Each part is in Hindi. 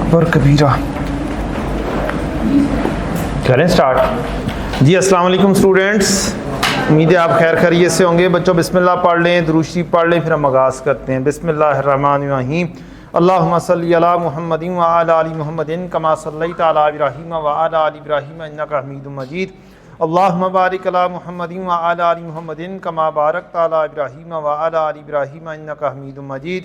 अकबर कबीरा। करें स्टार्ट जी। अस्सलाम वालेकुम स्टूडेंट्स, उम्मीद है आप खैर खैरियत से होंगे। बच्चों बिस्मिल्लाह पढ़ लें, दुरूद शरीफ पढ़ लें, फिर हम आगाज़ करते हैं। बिस्मिल्लाहिर्रहमानिर्रहीम। अल्लाहुम्मा सल्ली अला मुहम्मदिन व अला आलि मुहम्मदिन कमा सल्लैता अला इब्राहीम व अला आलि इब्राहीम इन्नका हमीदुम मजीद। अल्लाहुम्मा बारिक अला मुहम्मदिन व अला आलि मुहम्मदिन कमा बारकता अला इब्राहीम व अला आलि इब्राहीम इन्नका हमीदुम मजीद।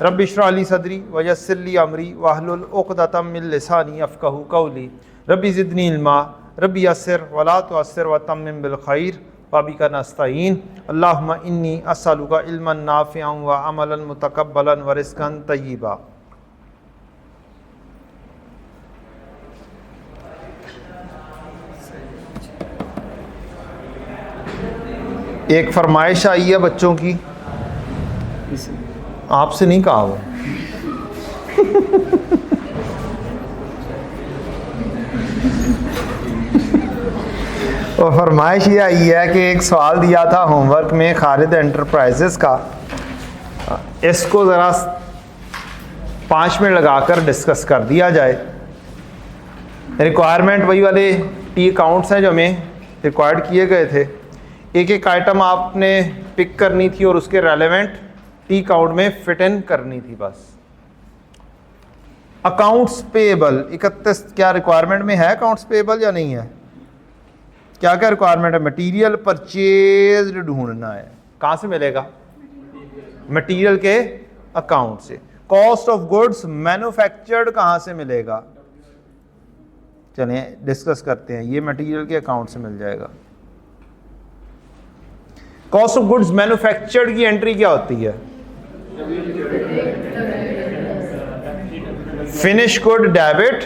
रब्बि इश्रह ली सदरी व यस्सिर ली अमरी वहलुल उक़दतम मिन लिसानी यफ़क़हू क़ौली। रब्बि ज़िदनी इल्मा रब्बि यस्सिर वला तुअस्सिर व तम्मिम बिल खैर वबिका नस्तईन। अल्लाहुम्मा इन्नी अस्अलुका इल्मन नाफ़िअन व अमलन मुतक़ब्बलन व रिज़्क़न तय्यिबा। एक फरमाइश आई है बच्चों की, आपसे नहीं कहा वो और फरमाइश ये आई है कि एक सवाल दिया था होमवर्क में खालिद एंटरप्राइजेस का, इसको ज़रा 5 मिनट लगाकर डिस्कस कर दिया जाए। रिक्वायरमेंट वही वाले टी अकाउंट्स हैं जो हमें रिक्वायर्ड किए गए थे। एक एक आइटम आपने पिक करनी थी और उसके रेलेवेंट टी अकाउंट में फिट इन करनी थी बस। अकाउंट्स पेएबल 31 क्या रिक्वायरमेंट में है? अकाउंट्स पेएबल या नहीं है? क्या क्या रिक्वायरमेंट है? मटेरियल परचेज ढूंढना है। कहाँ से मिलेगा? मटेरियल के अकाउंट से। कॉस्ट ऑफ गुड्स मैन्युफैक्चर्ड कहाँ से मिलेगा? चलें डिस्कस करते हैं। ये मटेरियल के अकाउंट से मिल जाएगा। कॉस्ट ऑफ गुड्स मैन्युफैक्चर्ड की एंट्री क्या होती है? Finish good debit.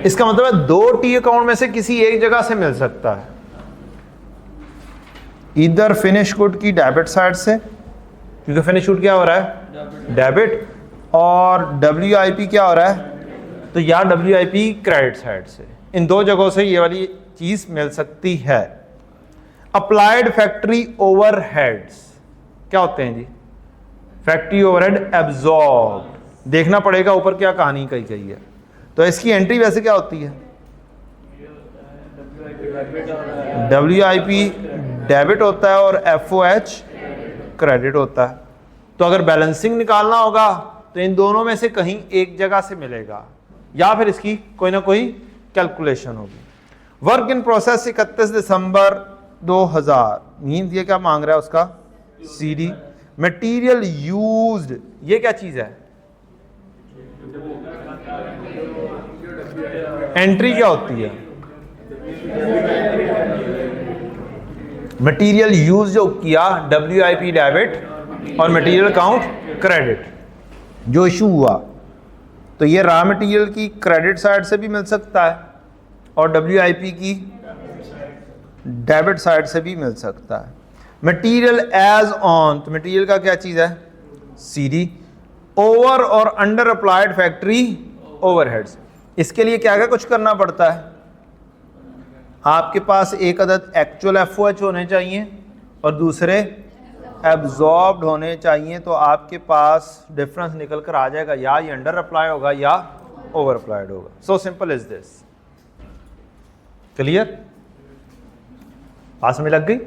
इसका मतलब है 2 टी अकाउंट में से किसी एक जगह से मिल सकता है। इधर फिनिश गुड की डेबिट साइड से, क्योंकि फिनिश गुड क्या हो रहा है? डेबिट। और WIP क्या हो रहा है? तो या WIP क्रेडिट साइड से। इन 2 जगहों से ये वाली चीज मिल सकती है। अप्लाइड फैक्ट्री ओवरहेड्स क्या होते हैं जी? Factory overhead absorb. देखना पड़ेगा ऊपर क्या कहानी कही गई है। तो इसकी एंट्री वैसे क्या होती है? WIP डेबिट होता है और FOH क्रेडिट होता है। तो अगर बैलेंसिंग निकालना होगा तो इन दोनों में से कहीं एक जगह से मिलेगा, या फिर इसकी कोई ना कोई कैलकुलेशन होगी। Work in process 31 December 2000 means ये क्या मांग रहा है उसका? CD। मटीरियल यूज्ड ये क्या चीज है? एंट्री क्या होती है? मटीरियल यूज जो किया WIP डेबिट और मटीरियल अकाउंट क्रेडिट जो इशू हुआ, तो ये रॉ मटीरियल की क्रेडिट साइड से भी मिल सकता है और WIP की डेबिट साइड से भी मिल सकता है। मटीरियल एज ऑन, तो मटीरियल का क्या चीज है? CD। ओवर और अंडर अप्लाइड फैक्ट्री ओवरहेड्स। इसके लिए क्या क्या कुछ करना पड़ता है? आपके पास एक अदद एक्चुअल FOH होने चाहिए और दूसरे एब्जॉर्ब्ड होने चाहिए। तो आपके पास डिफरेंस निकल कर आ जाएगा, या ये अंडर अप्लाई होगा या ओवर अप्लाइड होगा। So simple is this. Clear? पास में लग गई?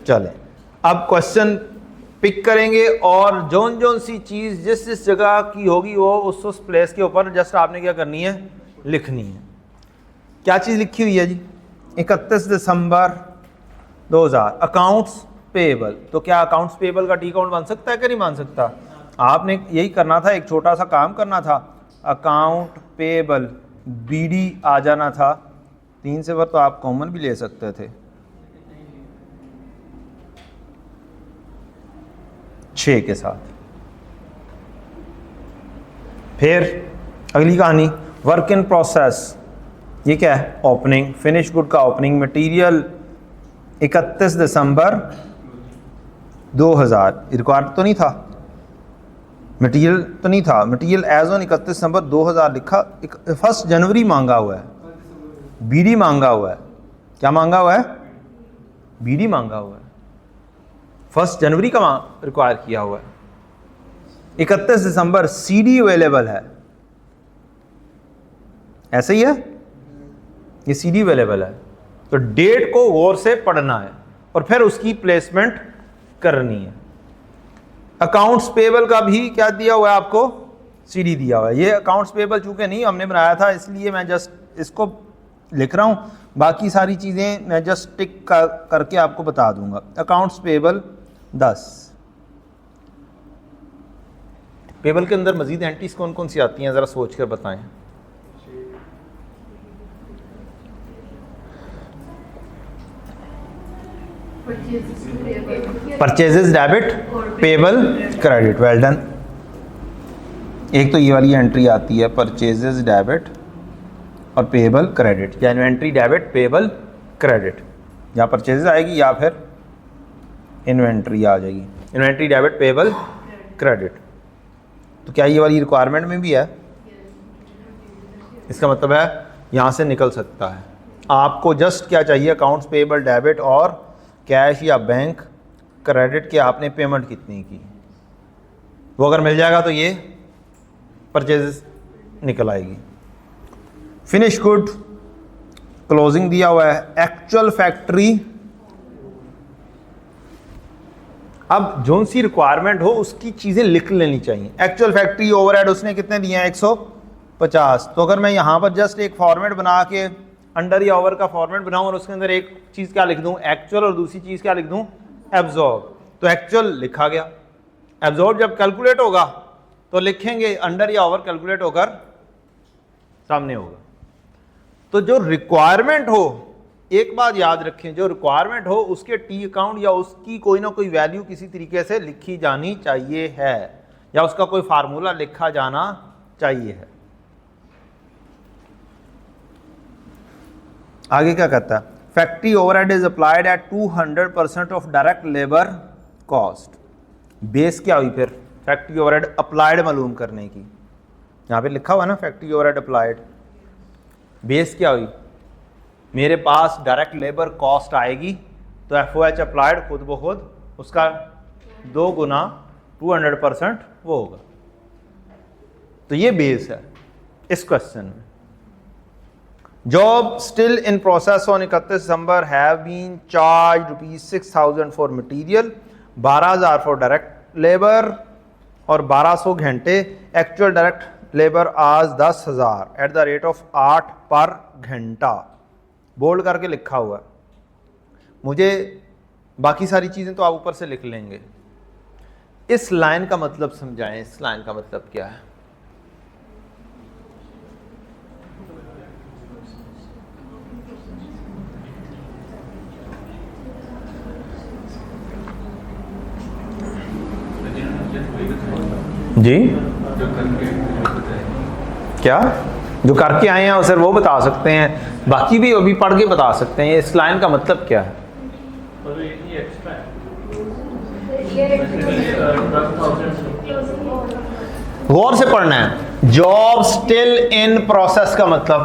चलें अब क्वेश्चन पिक करेंगे और जोन जोन सी चीज जिस जिस जगह की होगी वो उस प्लेस के ऊपर जस्ट आपने क्या करनी है? लिखनी है। क्या चीज लिखी हुई है जी? 31 दिसंबर 2000 अकाउंट्स पेएबल। तो क्या अकाउंट्स पेएबल का टी अकाउंट बन सकता है कि नहीं बन सकता? आपने यही करना था, एक छोटा सा काम करना था। अकाउंट पेएबल BD आ जाना था। 3 से तो आप कॉमन भी ले सकते थे। 6 के साथ। फिर अगली कहानी वर्क इन प्रोसेस। ये क्या है? ओपनिंग। फिनिश गुड का ओपनिंग। मटेरियल 31 दिसंबर 2000 रिक्वायर्ड तो नहीं था, मटेरियल तो नहीं था। मटेरियल एज ऑन 31 दिसंबर 2000 लिखा। 1 जनवरी मांगा हुआ है, BD मांगा हुआ है। क्या मांगा हुआ है? BD मांगा हुआ है। 1 जनवरी का रिक्वायर किया हुआ है। 31 दिसंबर CD अवेलेबल है। ऐसे ही है, ये सीडी अवेलेबल है। तो डेट को गौर से पढ़ना है और फिर उसकी प्लेसमेंट करनी है। अकाउंट्स पेबल का भी क्या दिया हुआ है आपको, सीडी दिया हुआ है। ये अकाउंट्स पेबल चूंकि नहीं हमने बनाया था इसलिए मैं जस्ट इसको लिख रहा हूँ, बाकी सारी चीज़ें मैं जस्ट टिक करके आपको बता दूंगा। Accounts payable 10। पेबल के अंदर मजीद एंट्रीज कौन कौन सी आती हैं ज़रा सोच कर बताएं। Purchases debit, payable credit, well done. एक तो ये वाली एंट्री आती है परचेजेस डेबिट और पेबल क्रेडिट, या इन्वेंट्री डेबिट पेबल क्रेडिट, या परचेजेस आएगी या फिर इन्वेंट्री आ जाएगी, इन्वेंट्री डेबिट पेबल क्रेडिट। तो क्या ये वाली रिक्वायरमेंट में भी है? इसका मतलब है यहाँ से निकल सकता है। आपको जस्ट क्या चाहिए, अकाउंट्स पेबल डेबिट और कैश या बैंक क्रेडिट के आपने पेमेंट कितनी की, वो अगर मिल जाएगा तो ये परचेज निकल आएगी। फिनिश गुड क्लोजिंग दिया हुआ है, एक्चुअल फैक्ट्री। अब जो सी रिक्वायरमेंट हो उसकी चीज़ें लिख लेनी चाहिए। एक्चुअल फैक्ट्री ओवरहेड उसने कितने दिए हैं, 150। तो अगर मैं यहाँ पर जस्ट एक फॉर्मेट बना के अंडर या ओवर का फॉर्मेट बनाऊं और उसके अंदर एक चीज़ क्या लिख दूं, एक्चुअल, और दूसरी चीज़ क्या लिख दूं, एब्जॉर्ब, तो एक्चुअल लिखा गया। एब्जॉर्ब जब कैलकुलेट होगा तो लिखेंगे अंडर या ओवर कैलकुलेट होकर सामने होगा। तो जो रिक्वायरमेंट हो, एक बात याद रखें, जो रिक्वायरमेंट हो उसके टी अकाउंट या उसकी कोई ना कोई वैल्यू किसी तरीके से लिखी जानी चाहिए है, या उसका कोई फार्मूला लिखा जाना चाहिए है। आगे क्या कहता है, factory overhead is applied at 200% of direct labour cost. Base क्या हुई फिर फैक्ट्री ओवरहेड अप्लाइड मालूम करने की, यहाँ पे लिखा हुआ है ना फैक्ट्री ओवरहेड अप्लाइड। बेस क्या हुई, मेरे पास डायरेक्ट लेबर कॉस्ट आएगी तो FOH अप्लाइड खुद ब खुद उसका 2 गुना 200% वो होगा। तो ये बेस है इस क्वेश्चन में। Job still in process on 31 December have been charge ₹6,000 for material, 12,000 for direct labour और 1200 घंटे। एक्चुअल डायरेक्ट लेबर आज 10,000 एट द रेट ऑफ 8 पर घंटा। बोल्ड करके लिखा हुआ है। मुझे बाकी सारी चीज़ें तो आप ऊपर से लिख लेंगे। इस लाइन का मतलब समझाएं, इस लाइन का मतलब क्या है। जी क्या जो करके आए हैं सर वो बता सकते हैं, बाकी भी अभी पढ़ के बता सकते हैं। इस लाइन का मतलब क्या है, गौर से पढ़ना है। जॉब स्टिल इन प्रोसेस का मतलब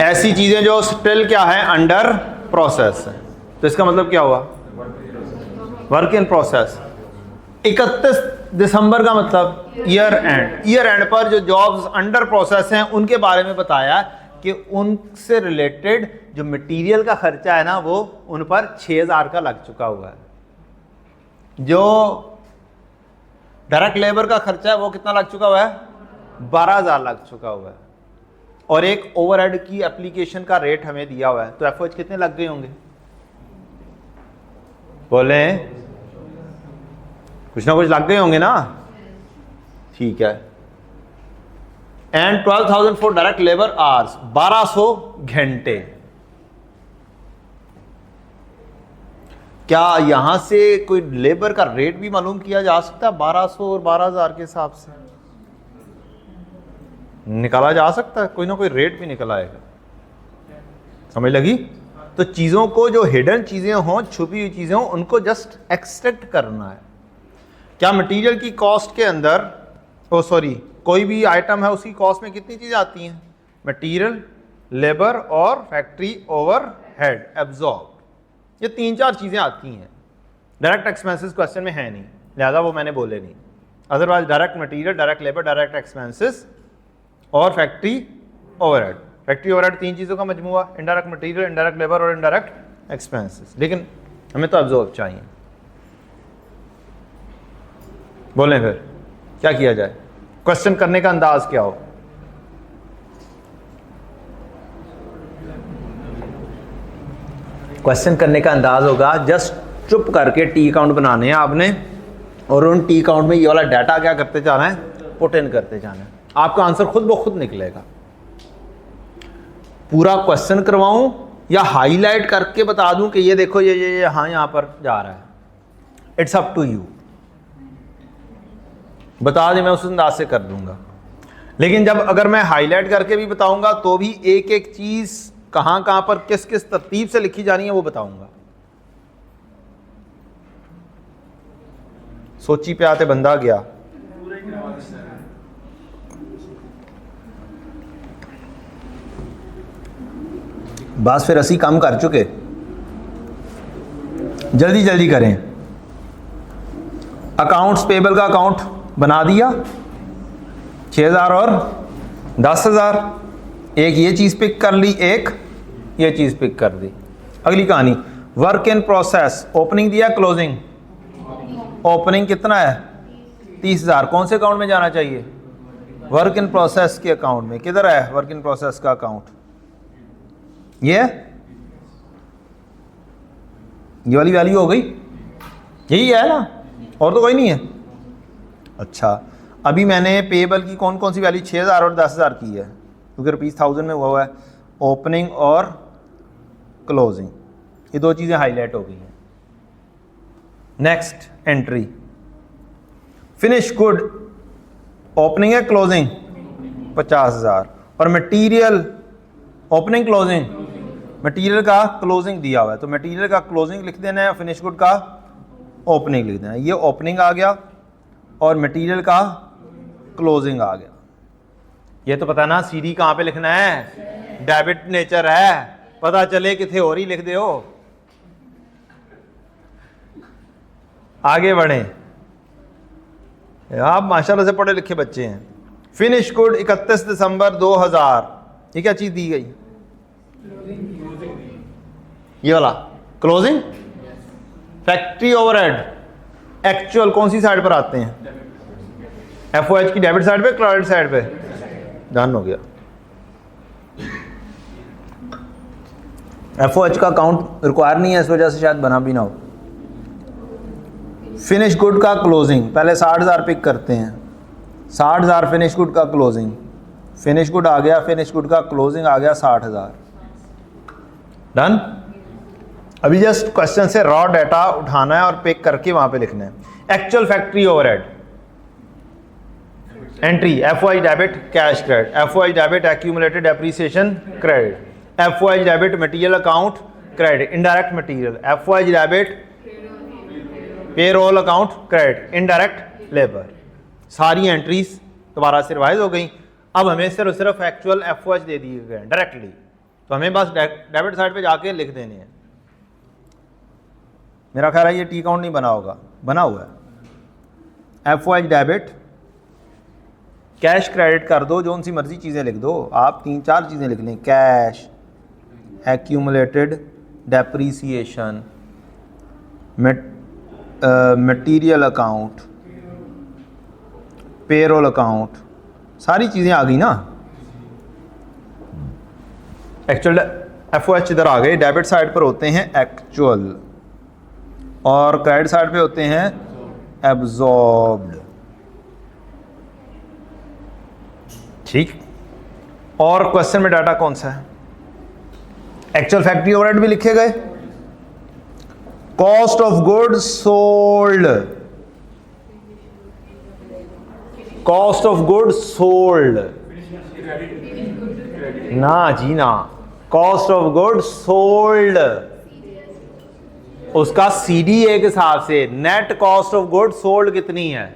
ऐसी चीजें जो स्टिल क्या है, अंडर प्रोसेस है। तो इसका मतलब क्या हुआ, वर्क इन प्रोसेस। 31 दिसंबर का मतलब ईयर एंड। ईयर एंड पर जो जॉब्स अंडर प्रोसेस हैं उनके बारे में बताया कि उनसे रिलेटेड जो मटेरियल का खर्चा है ना वो उन पर 6,000 का लग चुका हुआ है। जो डायरेक्ट लेबर का खर्चा है वो कितना लग चुका हुआ है, 12,000 लग चुका हुआ है। और एक ओवरहेड की एप्लीकेशन का रेट हमें दिया हुआ है। तो FOH कितने लग गए होंगे, बोले कुछ ना कुछ लग गए होंगे ना, ठीक है। And 12,000 for direct labour hours, 1200 घंटे। क्या यहां से कोई लेबर का रेट भी मालूम किया जा सकता है 1200 और 12,000 के हिसाब से निकाला जा सकता है, कोई ना कोई रेट भी निकल आएगा। समझ लगी। तो चीजों को जो हिडन चीजें हों, छुपी हुई चीजें हों, उनको जस्ट एक्सट्रैक्ट करना है। क्या मटेरियल की कॉस्ट के अंदर कोई भी आइटम है उसकी कॉस्ट में कितनी चीज़ें आती हैं, मटेरियल, लेबर और फैक्ट्री ओवरहेड एब्जॉर्ब। ये 3-4 चीज़ें आती हैं। डायरेक्ट एक्सपेंसेस क्वेश्चन में है नहीं, लिहाजा वो मैंने बोले नहीं। Otherwise direct material, direct labour, direct expenses और फैक्ट्री ओवरहेड। फैक्ट्री ओवरहेड 3 चीज़ों का मजमूआ, इनडायरेक्ट मटेरियल, इनडायरेक्ट लेबर और इनडायरेक्ट एक्सपेंसेस। लेकिन हमें तो अब्जॉर्ब चाहिए। बोलें फिर क्या किया जाए, क्वेश्चन करने का अंदाज क्या हो? क्वेश्चन करने का अंदाज होगा जस्ट चुप करके टी अकाउंट बनाने हैं आपने, और उन टी अकाउंट में ये वाला डाटा क्या करते जाना है, पुट इन करते जाना है। आपका आंसर खुद ब खुद निकलेगा। पूरा क्वेश्चन करवाऊं या हाईलाइट करके बता दूं कि ये देखो ये हाँ यहां पर जा रहा है, इट्स अप टू यू। बता दें मैं उस अंदाज से कर दूंगा। लेकिन जब अगर मैं हाईलाइट करके भी बताऊंगा तो भी एक एक चीज कहां कहां पर किस किस तरतीब से लिखी जानी है वो बताऊंगा। सोची पे आते बंदा गया। बस फिर असी काम कर चुके, जल्दी जल्दी करें। अकाउंट्स पेबल का अकाउंट बना दिया 6000 और 10000। एक ये चीज़ पिक कर ली, एक ये चीज़ पिक कर दी। अगली कहानी, वर्क इन प्रोसेस, ओपनिंग दिया क्लोजिंग। ओपनिंग कितना है 30,000, कौन से अकाउंट में जाना चाहिए, वर्क इन प्रोसेस के अकाउंट में। किधर है वर्क इन प्रोसेस का अकाउंट, ये वाली वैल्यू हो गई, यही है ना, और तो कोई नहीं है। अच्छा, अभी मैंने पेबल की कौन कौन सी वैल्यू 6000 और 10000 की है, क्योंकि ₹1000 में हुआ है। ओपनिंग और क्लोजिंग, ये 2 चीज़ें हाईलाइट हो गई हैं। Next entry, finish good, opening है क्लोजिंग 50,000, और मटेरियल ओपनिंग क्लोजिंग, मटेरियल का क्लोजिंग दिया हुआ है तो मटेरियल का क्लोजिंग लिख देना है, फिनिश गुड का ओपनिंग लिख देना है। ये ओपनिंग आ गया और मटेरियल का क्लोजिंग आ गया। ये तो पता ना सीडी कहाँ पे लिखना है, डेबिट नेचर है, पता चले किथे और ही लिख दे हो। आगे बढ़े, आप माशाल्लाह से पढ़े लिखे बच्चे हैं। फिनिश गुड 31 दिसंबर 2000, ये क्या चीज दी गई, ये वाला क्लोजिंग। फैक्ट्री ओवरहेड एक्चुअल कौन सी साइड पर आते हैं, एफओएच की डेबिट साइड पे, क्रेडिट साइड पे। डन हो गया। एफओएच का अकाउंट रिक्वायर नहीं है, इस वजह से शायद बना भी ना हो। फिनिश गुड का क्लोजिंग, पहले 60,000 पिक करते हैं, 60,000 फिनिश गुड का क्लोजिंग, फिनिश गुड आ गया, फिनिश गुड का क्लोजिंग आ गया 60,000। डन। अभी जस्ट क्वेश्चन से रॉ डाटा उठाना है और पिक करके वहां पे लिखना है। Actual factory overhead entry, FOI debit cash credit, FOI debit accumulated depreciation credit, FOI debit material account credit, indirect material, FOI debit payroll account credit, indirect labour. सारी एंट्रीज दोबारा से रिवाइज हो गई। अब हमें सिर्फ एक्चुअल एफओएच दे दिए गए डायरेक्टली, तो हमें बस डेबिट साइड पे जाके लिख देने हैं। मेरा ख्याल है ये टी अकाउंट नहीं बना होगा, बना हुआ है। एफओएच डेबिट कैश क्रेडिट कर दो, जो सी मर्जी चीज़ें लिख दो आप, 3-4 चीज़ें लिख लें, cash, accumulated depreciation, material account, payroll account, सारी चीज़ें आ गई ना। एक्चुअल एफओएच इधर आ गए, डेबिट साइड पर होते हैं एक्चुअल और क्रेडिट साइड पे होते हैं एब्जॉर्ब्ड। ठीक। और क्वेश्चन में डाटा कौन सा है, एक्चुअल फैक्ट्री ओवरहेड भी लिखे गए, cost of goods sold, cost of goods sold ना जी ना, कॉस्ट ऑफ गुड्स सोल्ड, उसका सीडीए के हिसाब से net cost of goods sold कितनी है।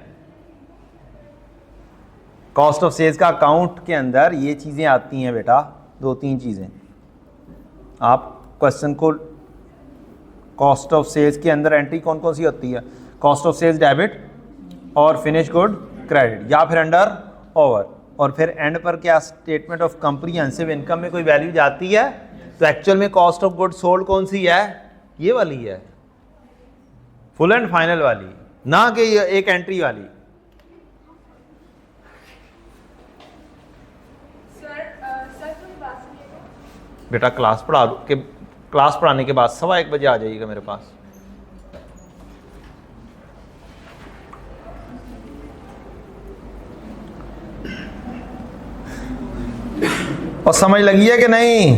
कॉस्ट ऑफ सेल्स का अकाउंट के अंदर ये चीजें आती हैं बेटा, 2-3 चीजें। आप क्वेश्चन को कॉस्ट ऑफ सेल्स के अंदर एंट्री कौन कौन सी होती है, कॉस्ट ऑफ सेल्स डेबिट और फिनिश गुड क्रेडिट, या फिर अंडर ओवर, और फिर एंड पर क्या स्टेटमेंट ऑफ कॉम्प्रिहेंसिव इनकम में कोई वैल्यू जाती है, तो एक्चुअल में कॉस्ट ऑफ गुड्स सोल्ड कौन सी है, ये वाली है, फुल एंड फाइनल वाली, ना कि ये एक एंट्री वाली। बेटा क्लास पढ़ाने के बाद 1:15 बजे आ जाइएगा मेरे पास। और समझ लगी है कि नहीं,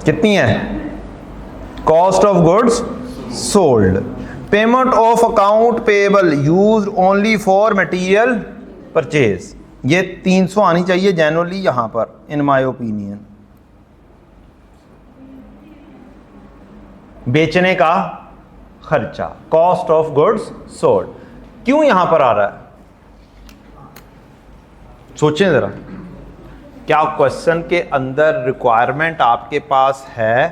कितनी है, cost of goods sold, payment of account payable used only for material purchase, ये 300 आनी चाहिए जनरली यहां पर इन माय ओपिनियन। बेचने का खर्चा, कॉस्ट ऑफ गुड्स सोल्ड, क्यों यहां पर आ रहा है, सोचें जरा। क्या क्वेश्चन के अंदर रिक्वायरमेंट आपके पास है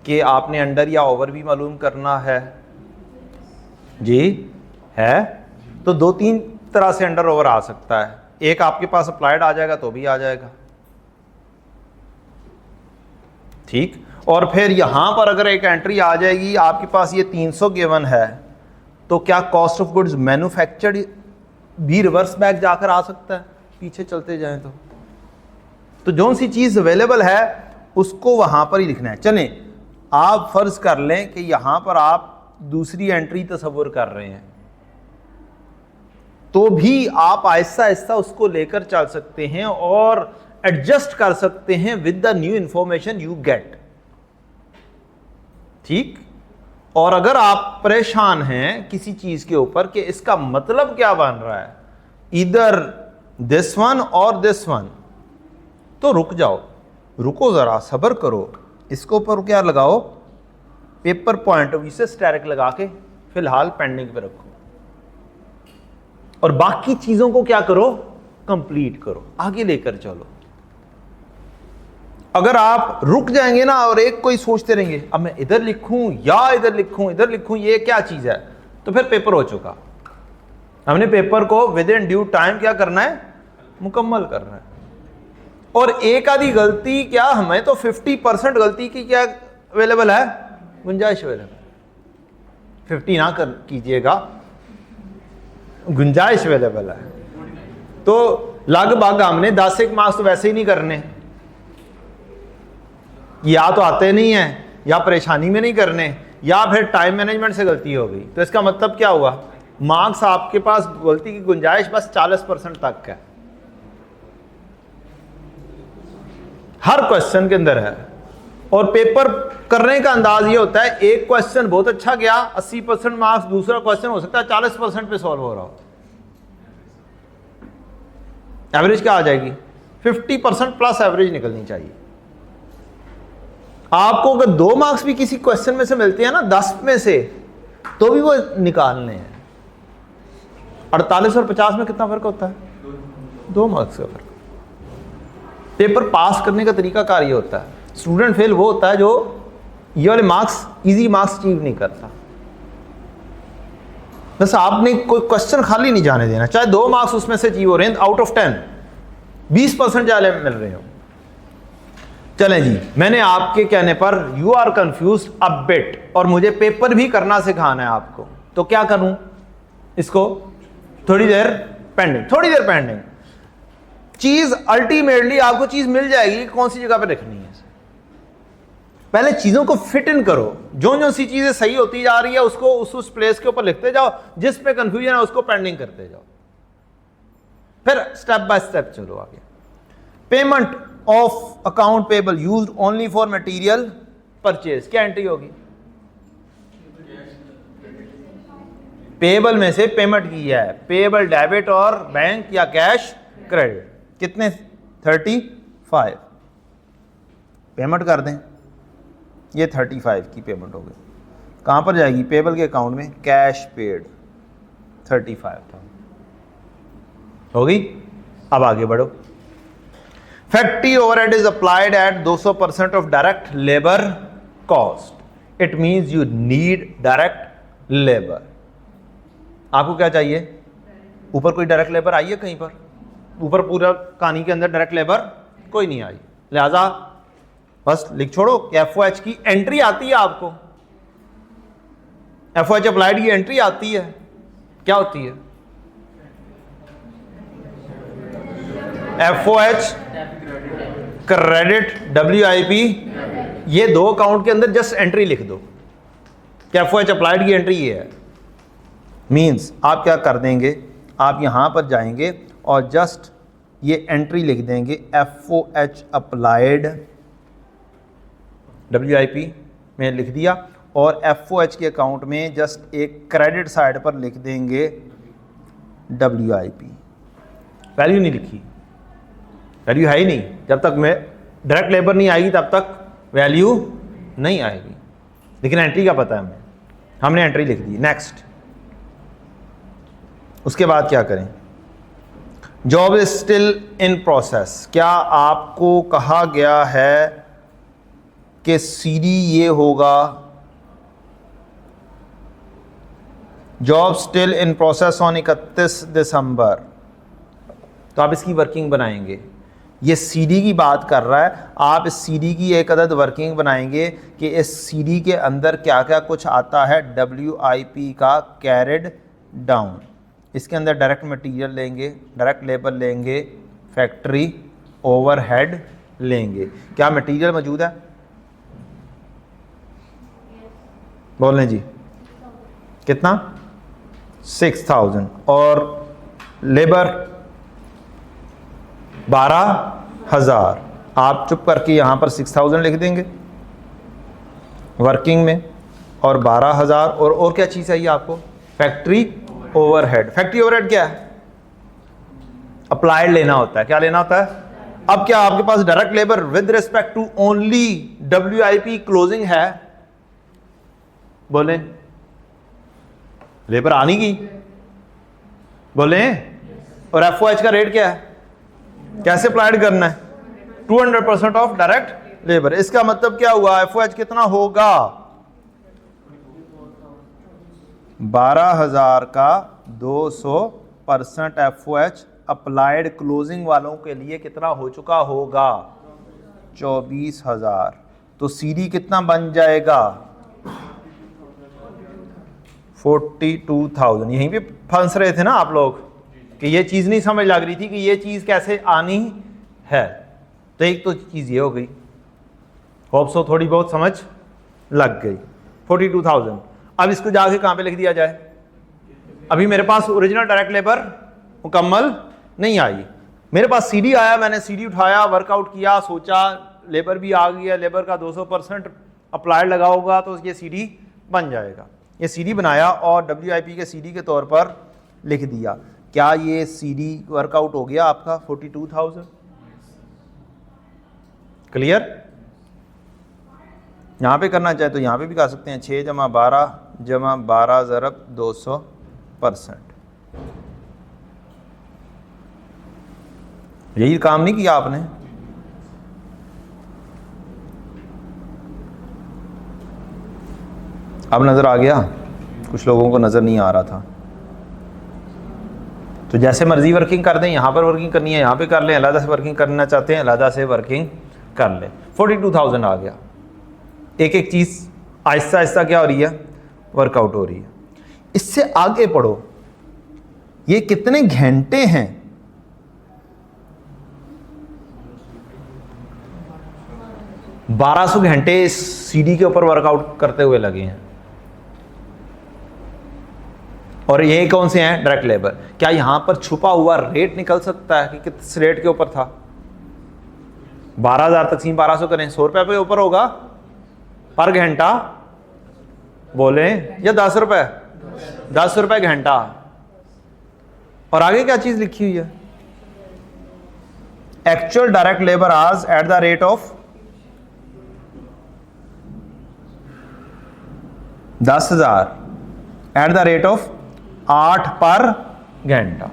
कि आपने अंडर या ओवर भी मालूम करना है? जी है, तो 2-3 तरह से अंडर ओवर आ सकता है। एक आपके पास अप्लाइड आ जाएगा तो भी आ जाएगा, ठीक। और फिर यहां पर अगर एक एंट्री आ जाएगी आपके पास, ये 300 गिवन है, तो क्या कॉस्ट ऑफ गुड्स मैन्युफैक्चर्ड भी रिवर्स बैक जाकर आ सकता है, पीछे चलते जाएं तो जो सी चीज अवेलेबल है उसको वहां पर ही लिखना है। चलें, आप फर्ज कर लें कि यहां पर आप दूसरी एंट्री तस्वुर कर रहे हैं, तो भी आप आहिस्ता आहिस्ता उसको लेकर चल सकते हैं और एडजस्ट कर सकते हैं with the new information you get, ठीक। और अगर आप परेशान हैं किसी चीज के ऊपर कि इसका मतलब क्या बन रहा है, इधर दिस वन और दिस वन, तो रुक जाओ, रुको जरा, सब्र करो, इसके ऊपर क्या लगाओ, पेपर पॉइंट ऑफ व्यू से स्टैरिक लगा के फिलहाल पेंडिंग पे रखो, और बाकी चीजों को क्या करो, कंप्लीट करो, आगे लेकर चलो। अगर आप रुक जाएंगे ना और एक कोई सोचते रहेंगे अब मैं इधर लिखूं या इधर लिखूं, इधर लिखूं, ये क्या चीज है, तो फिर पेपर हो चुका। हमने पेपर को विद इन ड्यू टाइम क्या करना है, मुकम्मल करना है। और एक आधी गलती क्या, हमें तो 50% गलती की क्या अवेलेबल है, गुंजाइश अवेलेबल, 50 ना कर कीजिएगा, गुंजाइश अवेलेबल है। तो लगभग हमने 10 मार्क्स तो वैसे ही नहीं करने, या तो आते नहीं है, या परेशानी में नहीं करने, या फिर टाइम मैनेजमेंट से गलती हो गई। तो इसका मतलब क्या हुआ, मार्क्स आपके पास गलती की गुंजाइश बस 40% तक है, हर क्वेश्चन के अंदर है। और पेपर करने का अंदाज ये होता है, एक क्वेश्चन बहुत अच्छा गया 80% मार्क्स, दूसरा क्वेश्चन हो सकता है 40% पे सॉल्व हो रहा हो, एवरेज क्या आ जाएगी, 50% प्लस एवरेज निकलनी चाहिए। आपको अगर 2 मार्क्स भी किसी क्वेश्चन में से मिलते हैं ना 10 में से, तो भी वो निकालने हैं। 48 और 50 में कितना फर्क होता है, 2 मार्क्स का फर्क। पेपर पास करने का तरीका कार ये होता है, स्टूडेंट फेल वो होता है जो ये वाले मार्क्स, इजी मार्क्स अचीव नहीं करता। बस आपने कोई क्वेश्चन खाली नहीं जाने देना, चाहे 2 मार्क्स उसमें से अचीव हो रहे हैं, आउट ऑफ 10 20% जाले मिल रहे हो। चलें जी, मैंने आपके कहने पर you are confuse a bit, और मुझे पेपर भी करना सिखाना है आपको, तो क्या करूं, इसको थोड़ी देर पेंडिंग, चीज अल्टीमेटली आपको चीज मिल जाएगी, कौन सी जगह पे रखनी है। पहले चीजों को फिट इन करो, जो सी चीजें सही होती जा रही है उसको उस प्लेस के ऊपर लिखते जाओ, जिस पे कंफ्यूजन है उसको पेंडिंग करते जाओ, फिर स्टेप बाय स्टेप चलो आगे। Payment of account payable used only for material purchase, क्या एंट्री होगी, पेबल में से पेमेंट की है, पेबल डेबिट और बैंक या कैश क्रेडिट, कितने 35 पेमेंट कर दें, ये 35 की पेमेंट हो गई, कहां पर जाएगी, पेबल के अकाउंट में, कैश पेड 35 हो गई। अब आगे बढ़ो, factory overhead is applied at 200% of direct labour cost, it means you need direct labour. आपको क्या चाहिए, ऊपर कोई डायरेक्ट लेबर आई है कहीं पर? ऊपर पूरा कहानी के अंदर डायरेक्ट लेबर कोई नहीं आई, लिहाजा बस लिख छोड़ो कि FOH की एंट्री आती है आपको, FOH अप्लाइड की एंट्री आती है, क्या होती है? FOH क्रेडिट WIP, ये दो अकाउंट के अंदर जस्ट एंट्री लिख दो कि FOH अप्लाइड की एंट्री ये है। मींस आप क्या कर देंगे, आप यहां पर जाएंगे और जस्ट ये एंट्री लिख देंगे FOH अप्लाइड WIP में लिख दिया, और FOH के अकाउंट में जस्ट एक क्रेडिट साइड पर लिख देंगे WIP। वैल्यू नहीं लिखी, वैल्यू है ही नहीं, जब तक मैं डायरेक्ट लेबर नहीं आएगी तब तक वैल्यू नहीं आएगी, लेकिन एंट्री का पता है हमें, हमने एंट्री लिख दी। नेक्स्ट, उसके बाद क्या करें? Job is still in process. क्या आपको कहा गया है कि CD ये होगा? Job still in process on 31 दिसंबर, तो आप इसकी वर्किंग बनाएंगे। ये CD की बात कर रहा है, आप इस CD की एक अदद वर्किंग बनाएंगे कि इस CD के अंदर क्या क्या कुछ आता है। WIP का कैरिड डाउन, इसके अंदर डायरेक्ट मटेरियल लेंगे, डायरेक्ट लेबर लेंगे, फैक्ट्री ओवरहेड लेंगे। क्या मटेरियल मौजूद है? बोल लें जी, कितना? 6000, और लेबर 12000। आप चुप करके यहाँ पर 6000 लिख देंगे वर्किंग में, और 12000, और क्या चीज़ चाहिए आपको? Factory overhead. फैक्ट्री ओवरहेड क्या है? अप्लाइड लेना होता है। क्या लेना होता है? अब क्या आपके पास direct labour with respect to only WIP closing है? बोले लेबर आनी की, बोले। और FOH का रेट क्या है? कैसे अप्लाइड करना है? 200% ऑफ डायरेक्ट लेबर। इसका मतलब क्या हुआ? FOH कितना होगा? 12000 का 200% FOH अप्लाइड क्लोजिंग वालों के लिए कितना हो चुका होगा? 24000। तो CD कितना बन जाएगा? 42,000। यहीं पे फंस रहे थे ना आप लोग कि ये चीज़ नहीं समझ लग रही थी कि ये चीज़ कैसे आनी है। तो एक तो चीज़ ये हो गई, होप सो थोड़ी बहुत समझ लग गई। 42,000। अब इसको जाके कहाँ पे लिख दिया जाए? अभी मेरे पास ओरिजिनल डायरेक्ट लेबर मुकम्मल नहीं आई, मेरे पास CD आया, मैंने CD उठाया, वर्कआउट किया, सोचा लेबर भी आ गई है, लेबर का 200% अप्लाइड लगा होगा तो ये CD बन जाएगा। ये CD बनाया और WIP के CD के तौर पर लिख दिया। क्या ये CD वर्कआउट हो गया आपका 42,000? क्लियर? यहाँ पे करना चाहे तो यहाँ पे भी कर सकते हैं। 6 + 12 = 12 ज़रब 200%। यही काम नहीं किया आपने? अब नज़र आ गया? कुछ लोगों को नज़र नहीं आ रहा था। तो जैसे मर्जी वर्किंग कर दें, यहाँ पर वर्किंग करनी है यहाँ पे कर लें, अलहदा से वर्किंग करना चाहते हैं अलहदा से वर्किंग कर लें। 42,000 आ गया। एक एक चीज़ आहिस्ता आहिस्ता क्या हो रही है? वर्कआउट हो रही है। इससे आगे पढ़ो, ये कितने घंटे हैं? 1200 घंटे इस CD के ऊपर वर्कआउट करते हुए लगे हैं। और ये कौन से हैं? Direct labour. क्या यहां पर छुपा हुआ रेट निकल सकता है कि किस रेट के ऊपर था? 12,000 तकसीम 1200 करें, 100 रुपये पे ऊपर होगा पर घंटा, बोले, या 10 रुपये? 10 रुपये घंटा। और आगे क्या चीज लिखी हुई है? एक्चुअल डायरेक्ट लेबर आज at the rate of 10,000 at the rate of 8 पर घंटा।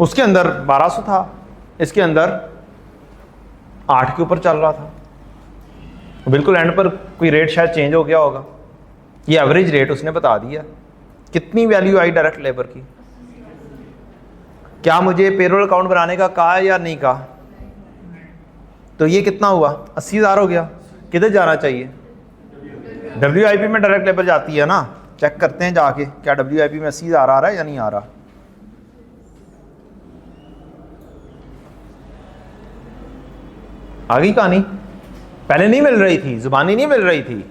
उसके अंदर 1200 था, इसके अंदर 8 के ऊपर चल रहा था। बिल्कुल एंड पर कोई रेट शायद चेंज हो गया होगा। ये एवरेज रेट उसने बता दिया। कितनी वैल्यू आई डायरेक्ट लेबर की? क्या मुझे पेरोल अकाउंट बनाने का कहा या नहीं कहा? तो ये कितना हुआ? 80,000 हो गया। किधर जाना चाहिए? WIP में डायरेक्ट लेबर जाती है ना। चेक करते हैं जाके क्या WIP में 80,000 आ रहा है या नहीं आ रहा। आ गई कहानी? पहले नहीं मिल रही थी, जुबानी नहीं मिल रही थी,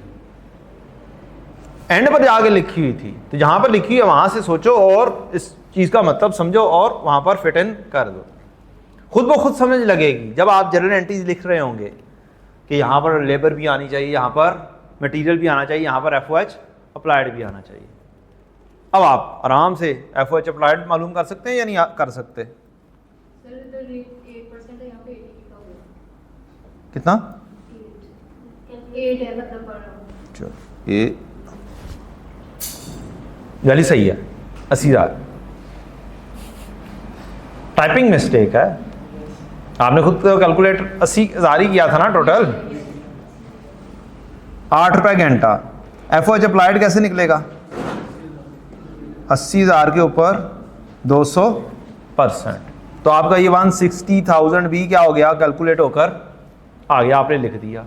एंड पर जाके लिखी हुई थी। तो जहां पर लिखी है वहां से सोचो और इस चीज का मतलब समझो और वहां पर फिट इन कर दो। खुद ब खुद समझ लगेगी जब आप जनरल एंट्रीज लिख रहे होंगे कि यहाँ पर लेबर भी आनी चाहिए, यहाँ पर मटेरियल भी आना चाहिए, यहाँ पर FOH अप्लाइड भी आना चाहिए। अब आप आराम से FOH अप्लाइड मालूम कर सकते हैं या नहीं कर सकते? कितना? 8 है मतलब। चलो ये वैल्यू सही है, 80,000। टाइपिंग मिस्टेक है। आपने खुद तो कैलकुलेट 80,000 ही किया था ना टोटल। 8 रुपए घंटा। FOH अप्लाइड कैसे निकलेगा? 80,000 के ऊपर 200%। तो आपका ये 160,000 भी क्या हो गया? कैलकुलेट होकर आ गया, आपने लिख दिया।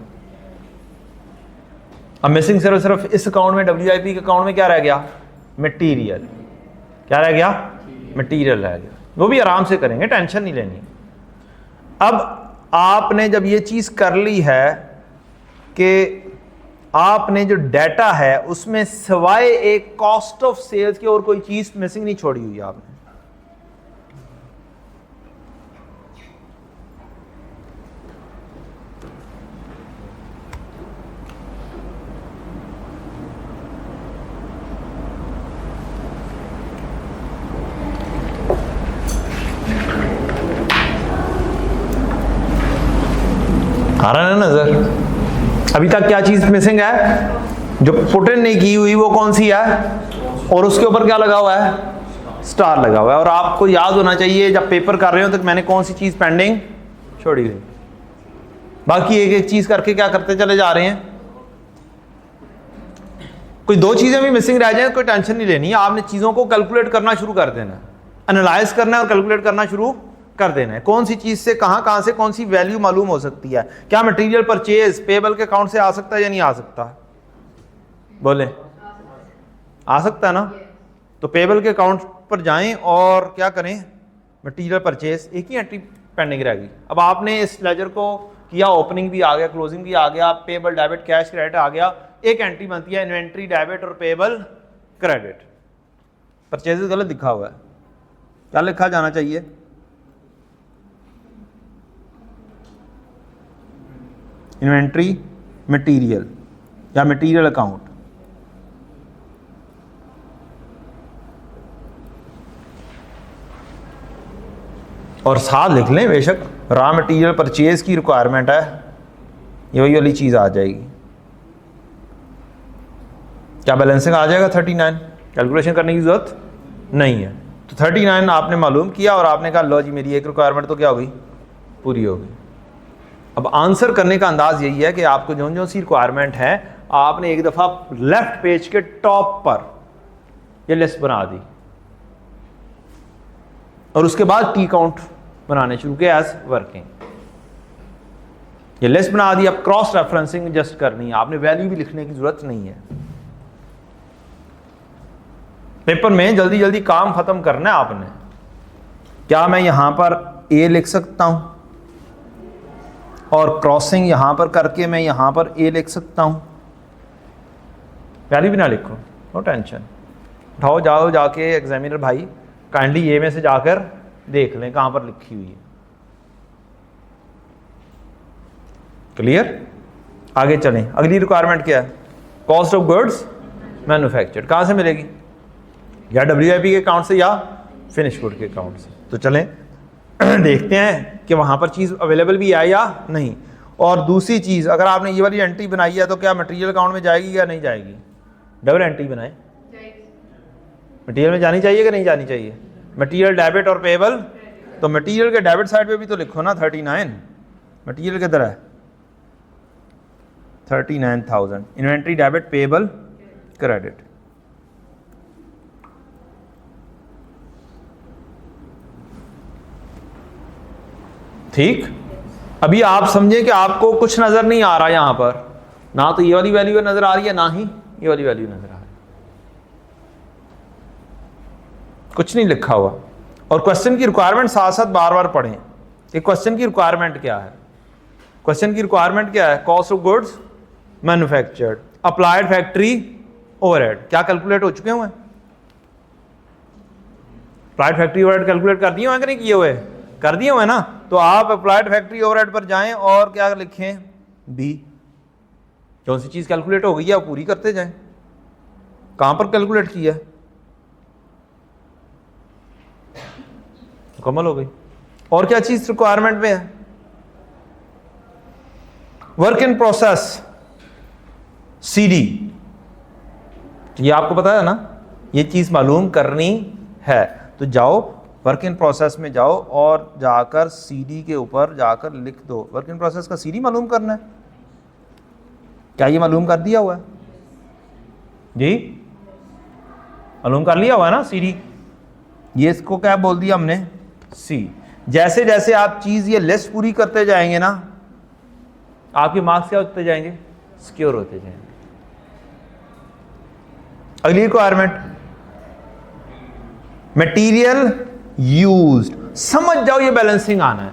अब मिसिंग सिर्फ इस अकाउंट में, WIP के अकाउंट में क्या रह गया? मटीरियल। क्या रह गया? मटीरियल रह गया। वो भी आराम से करेंगे, टेंशन नहीं लेनी। अब आपने जब ये चीज कर ली है कि आपने जो डाटा है उसमें सिवाय एक कॉस्ट ऑफ सेल्स की और कोई चीज मिसिंग नहीं छोड़ी हुई आपने। आ रहा है ना नजर? अभी तक क्या चीज मिसिंग है? जो पुट इन नहीं की हुई वो कौन सी है? और उसके ऊपर क्या लगा हुआ है? स्टार लगा हुआ है। और आपको याद होना चाहिए जब पेपर कर रहे हो तो मैंने कौन सी चीज पेंडिंग छोड़ी हुई। बाकी एक एक चीज करके क्या करते चले जा रहे हैं। कोई 2 चीजें भी मिसिंग रह जाए कोई टेंशन नहीं लेनी। आपने चीजों को कैलकुलेट करना शुरू कर देना, एनालाइज करना है और कैलकुलेट करना शुरू कर देना है। कौन सी चीज से कहां से कौन सी वैल्यू मालूम हो सकती है। क्या मटेरियल परचेज पेबल के अकाउंट से आ सकता है या नहीं आ सकता? बोले आ सकता है ना। तो पेबल के अकाउंट पर जाएं और क्या करें? मटेरियल परचेज, एक ही एंट्री पेंडिंग रहेगी। अब आपने इस लेजर को किया, ओपनिंग भी आ गया, क्लोजिंग भी आ गया, पेबल डेबिट कैश क्रेडिट आ गया। एक एंट्री बनती है इन्वेंट्री डेबिट और पेबल क्रेडिट। परचेजेस गलत लिखा हुआ है, क्या लिखा जाना चाहिए? इन्वेंट्री मटेरियल या मटेरियल अकाउंट। और साथ लिख लें बेशक रॉ मटेरियल परचेज की रिक्वायरमेंट है, ये वही वाली चीज आ जाएगी। क्या बैलेंसिंग आ जाएगा? 39। कैलकुलेशन करने की जरूरत नहीं है। तो 39 आपने मालूम किया और आपने कहा लो जी मेरी एक रिक्वायरमेंट तो क्या हो गई? पूरी हो गई। अब आंसर करने का अंदाज यही है कि आपको जो जो सी रिक्वायरमेंट है आपने एक दफा लेफ्ट पेज के टॉप पर ये लिस्ट बना दी और उसके बाद टी काउंट बनाने शुरू किया एज वर्किंग। ये लिस्ट बना दी। अब क्रॉस रेफरेंसिंग जस्ट करनी है, आपने वैल्यू भी लिखने की जरूरत नहीं है। पेपर में जल्दी जल्दी काम खत्म करना है आपने। क्या मैं यहां पर ए लिख सकता हूं और क्रॉसिंग यहां पर करके मैं यहां पर ए लिख सकता हूं? वैल्यू भी ना लिखो, नो टेंशन। उठाओ जाओ जाके एग्जामिनर भाई काइंडली ए में से जाकर देख लें कहां पर लिखी हुई है। क्लियर? आगे चलें। अगली रिक्वायरमेंट क्या है? Cost of goods manufactured. कहां से मिलेगी? या WIP के अकाउंट से या फिनिश गुड के अकाउंट से। तो चलें देखते हैं कि वहां पर चीज अवेलेबल भी है या नहीं। और दूसरी चीज, अगर आपने ये वाली एंट्री बनाई है तो क्या मटेरियल अकाउंट में जाएगी या नहीं जाएगी? डबल एंट्री बनाए, मटेरियल में जानी चाहिए कि नहीं जानी चाहिए? मटेरियल डेबिट और पेबल। तो मटेरियल के डेबिट साइड पे भी तो लिखो ना 39। मटेरियल किधर है? 39,000। Inventory debit payable credit. ठीक, अभी आप समझे कि आपको कुछ नजर नहीं आ रहा यहां पर, ना तो ये वाली वैल्यू नजर आ रही है ना ही ये वाली वैल्यू नजर आ रही है, कुछ नहीं लिखा हुआ। और क्वेश्चन की रिक्वायरमेंट साथ साथ बार बार पढ़ें कि क्वेश्चन की रिक्वायरमेंट क्या है। क्वेश्चन की रिक्वायरमेंट क्या है? Cost of goods manufactured, applied factory overhead, क्या कैलकुलेट हो चुके हुए? अप्लाइड फैक्ट्री ओवरहेड कैलकुलेट कर दिए हुए कि नहीं किए हुए? कर दिए हुए ना। तो आप अप्लाइड फैक्ट्री ओवरहेड पर जाएं और क्या लिखें? बी। कौन सी चीज कैलकुलेट हो गई है आप पूरी करते जाएं। कहां पर कैलकुलेट किया? मुकम्मल हो गई। और क्या चीज रिक्वायरमेंट में है? वर्क इन प्रोसेस सीडी, ये आपको पता है ना, ये चीज मालूम करनी है। तो जाओ वर्क इन प्रोसेस में जाओ और जाकर सीडी के ऊपर जाकर लिख दो, वर्क इन प्रोसेस का सीडी मालूम करना है। क्या ये मालूम कर दिया हुआ है जी? मालूम कर लिया हुआ है ना सीडी। ये इसको क्या बोल दिया हमने? सी। जैसे जैसे आप चीज ये लिस्ट पूरी करते जाएंगे ना, आपके मार्क्स क्या होते जाएंगे? सिक्योर होते जाएंगे। अगली रिक्वायरमेंट मटेरियल यूज्ड, समझ जाओ ये बैलेंसिंग आना है।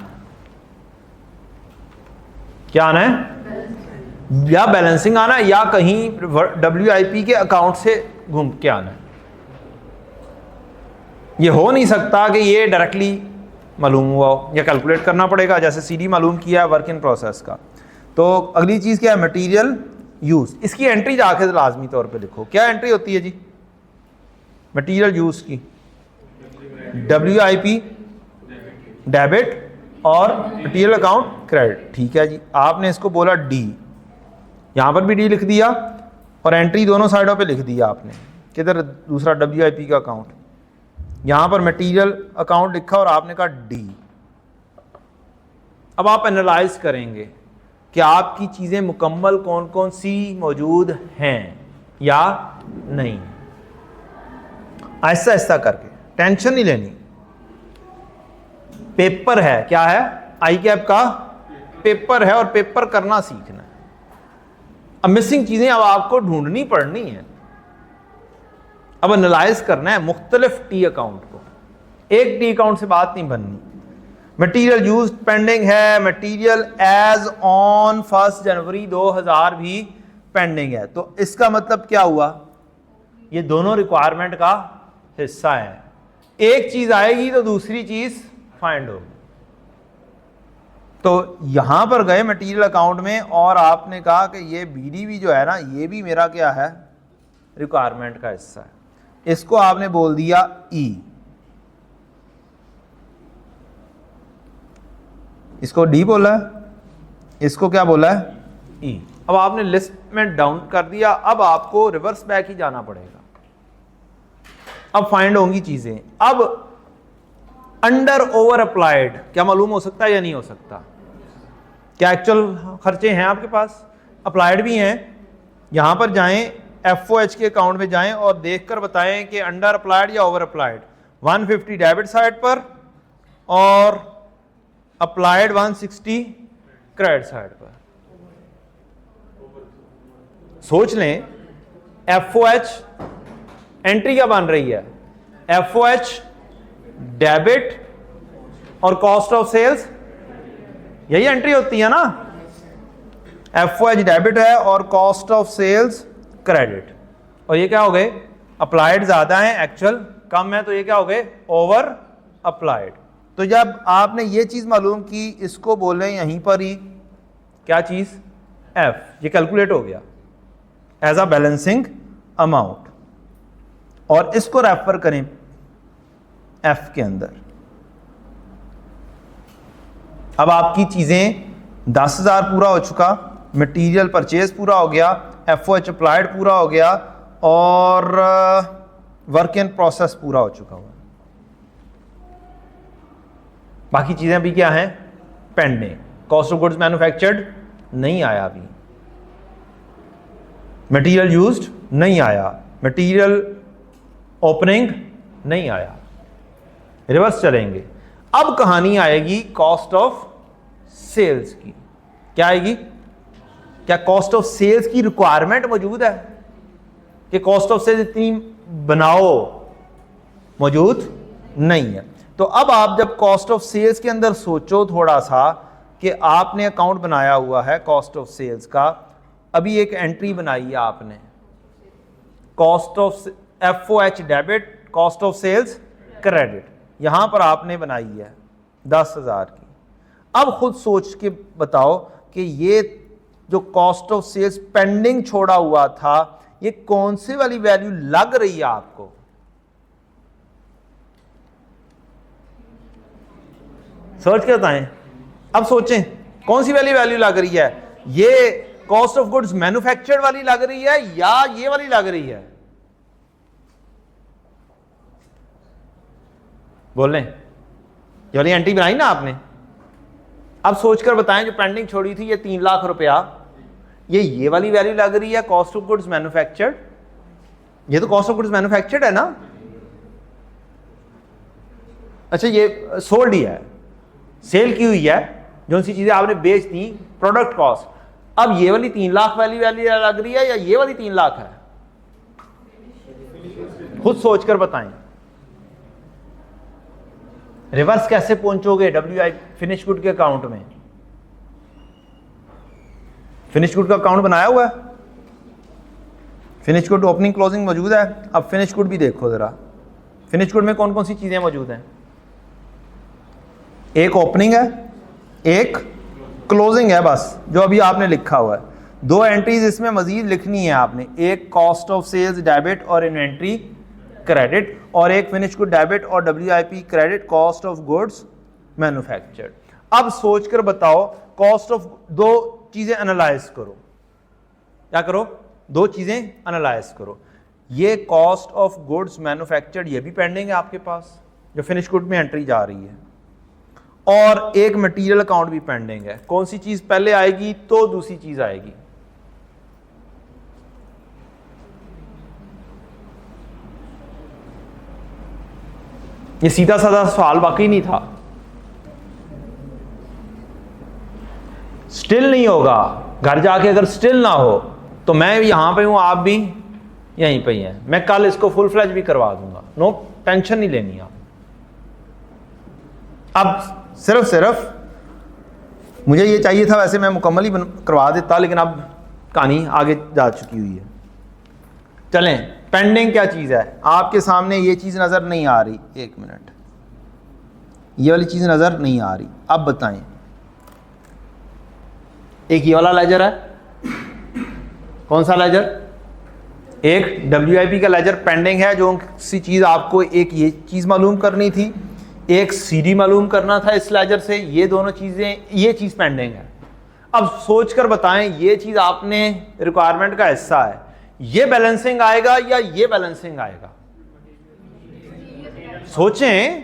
क्या आना है? या बैलेंसिंग आना है या कहीं WIP के अकाउंट से घूम के आना है। ये हो नहीं सकता कि ये डायरेक्टली मालूम हुआ हो, या कैलकुलेट करना पड़ेगा जैसे सीडी मालूम किया है वर्क इन प्रोसेस का। तो अगली चीज क्या है? Material use. इसकी एंट्री जाके लाजमी तौर पे लिखो। क्या एंट्री होती है जी मटेरियल यूज की? WIP डेबिट और मटेरियल अकाउंट क्रेडिट। ठीक है जी, आपने इसको बोला डी, यहां पर भी डी लिख दिया और एंट्री दोनों साइडों पे लिख दिया आपने। किधर? दूसरा WIP का अकाउंट, यहां पर मटेरियल अकाउंट लिखा और आपने कहा डी। अब आप एनालाइज करेंगे कि आपकी चीजें मुकम्मल कौन कौन सी मौजूद हैं या नहीं। ऐसा ऐसा करके, टेंशन नहीं लेनी। पेपर है, क्या है? आई कैप का पेपर है और पेपर करना सीखना है। अब मिसिंग चीजें अब आपको ढूंढनी पड़नी है, अब एनालाइज करना है मुख्तलिफ टी अकाउंट को। एक टी अकाउंट से बात नहीं बननी। मटीरियल यूज्ड पेंडिंग है, मटीरियल एज ऑन 1 जनवरी 2000 भी पेंडिंग है। तो इसका मतलब क्या हुआ? ये दोनों रिक्वायरमेंट का हिस्सा है। एक चीज आएगी तो दूसरी चीज फाइंड होगी। तो यहां पर गए मटीरियल अकाउंट में और आपने कहा कि ये BDV जो है ना, ये भी मेरा क्या है? रिक्वायरमेंट का हिस्सा है। इसको आपने बोल दिया ई, इसको डी बोला है, इसको क्या बोला है? ई। अब आपने लिस्ट में डाउन कर दिया, अब आपको रिवर्स बैक ही जाना पड़ेगा। अब फाइंड होंगी चीजें। अब अंडर ओवर अप्लाइड क्या मालूम हो सकता है या नहीं हो सकता? क्या एक्चुअल खर्चे हैं आपके पास? अप्लाइड भी हैं। यहां पर जाएं, FOH के अकाउंट में जाएं और देखकर बताएं कि अंडर अप्लाइड या ओवर अप्लाइड। 150 डेबिट साइड पर और अप्लाइड 160 क्रेडिट साइड पर। सोच लें, FOH एंट्री क्या बन रही है? FOH डेबिट और कॉस्ट ऑफ सेल्स, यही एंट्री होती है ना। FOH डेबिट है और कॉस्ट ऑफ सेल्स क्रेडिट। और ये क्या हो गए? अप्लाइड ज्यादा है, एक्चुअल कम है, तो ये क्या हो गए? Over applied. तो जब आपने ये चीज मालूम की, इसको बोले यहीं पर ही क्या चीज? F। ये कैलकुलेट हो गया एज अ बैलेंसिंग अमाउंट और इसको रेफर करें F के अंदर। अब आपकी चीजें 10,000 पूरा हो चुका, मटेरियल परचेज पूरा हो गया, FOH अप्लाइड पूरा हो गया और वर्क इन प्रोसेस पूरा हो चुका हुआ। बाकी चीजें अभी क्या हैं? Pending. Cost of goods manufactured नहीं आया अभी, मटेरियल यूज्ड नहीं आया, मटेरियल ओपनिंग नहीं आया। रिवर्स चलेंगे। अब कहानी आएगी कॉस्ट ऑफ सेल्स की। क्या आएगी? क्या कॉस्ट ऑफ सेल्स की रिक्वायरमेंट मौजूद है कि कॉस्ट ऑफ सेल्स इतनी बनाओ? मौजूद नहीं है। तो अब आप जब कॉस्ट ऑफ सेल्स के अंदर सोचो थोड़ा सा कि आपने अकाउंट बनाया हुआ है कॉस्ट ऑफ सेल्स का, अभी एक एंट्री बनाई है आपने, cost of FOH debit, cost of sales credit, यहां पर आपने बनाई है 10,000 की। अब खुद सोच के बताओ कि ये जो कॉस्ट ऑफ सेल्स पेंडिंग छोड़ा हुआ था, ये कौन सी वाली वैल्यू लग रही है आपको? सर्च के बताएं। अब सोचें कौन सी वाली वैल्यू लग रही है? ये कॉस्ट ऑफ गुड्स मैन्युफैक्चर्ड वाली लग रही है या ये वाली लग रही है? बोल लें। ये वाली एंट्री बनाई ना आपने, अब सोचकर बताएं जो पेंडिंग छोड़ी थी ये 3 लाख रुपया, ये वाली वैल्यू लग रही है कॉस्ट ऑफ गुड्स मैन्युफैक्चर्ड? ये तो कॉस्ट ऑफ गुड्स मैन्युफैक्चर्ड है ना? अच्छा, ये सोल्ड ही है, सेल की हुई है, जो सी चीजें आपने बेच दी, प्रोडक्ट कॉस्ट। अब ये वाली 3 लाख वाली वैल्यू लग रही है या ये वाली 3 लाख है? खुद सोचकर बताएं। रिवर्स कैसे पहुंचोगे WI फिनिश गुड के अकाउंट में? फिनिश गुड का अकाउंट बनाया हुआ है, फिनिश गुड ओपनिंग क्लोजिंग मौजूद है। अब फिनिश गुड भी देखो जरा, फिनिश गुड में कौन कौन सी चीजें मौजूद हैं? एक ओपनिंग है, एक क्लोजिंग है, बस जो अभी आपने लिखा हुआ है। 2 एंट्रीज इसमें मजीद लिखनी है आपने, एक कॉस्ट ऑफ सेल्स डेबिट और इन्वेंट्री क्रेडिट, और एक फिनिश गुड डेबिट और WIP credit, cost of goods manufactured. अब सोचकर बताओ, कॉस्ट ऑफ 2 चीजें एनालाइज करो। क्या करो? 2 चीजें एनालाइज करो। ये कॉस्ट ऑफ गुड्स मैन्युफैक्चर्ड ये भी पेंडिंग है आपके पास, जो फिनिश गुड में एंट्री जा रही है, और एक मटेरियल अकाउंट भी पेंडिंग है। कौन सी चीज पहले आएगी तो दूसरी चीज आएगी? ये सीधा साधा सवाल वाकई नहीं था, स्टिल नहीं होगा। घर जाके अगर स्टिल ना हो तो मैं यहां पे हूं, आप भी यहीं पे ही हैं, मैं कल इसको फुल फ्लैज भी करवा दूंगा, नो टेंशन नहीं लेनी आप। अब सिर्फ मुझे ये चाहिए था, वैसे मैं मुकम्मल ही करवा देता, लेकिन अब कहानी आगे जा चुकी हुई है। चलें, पेंडिंग क्या चीज़ है? आपके सामने ये चीज़ नज़र नहीं आ रही, 1 मिनट, ये वाली चीज़ नज़र नहीं आ रही। अब बताएं, एक ये वाला लेजर है, कौन सा लेजर? एक WIP का लेजर पेंडिंग है, जो सी चीज़ आपको एक ये चीज़ मालूम करनी थी, एक CD मालूम करना था इस लेजर से, ये दोनों चीज़ें, ये चीज़ पेंडिंग है। अब सोचकर बताएं, ये चीज़ आपने रिक्वायरमेंट का हिस्सा है, ये बैलेंसिंग आएगा या ये बैलेंसिंग आएगा? सोचें,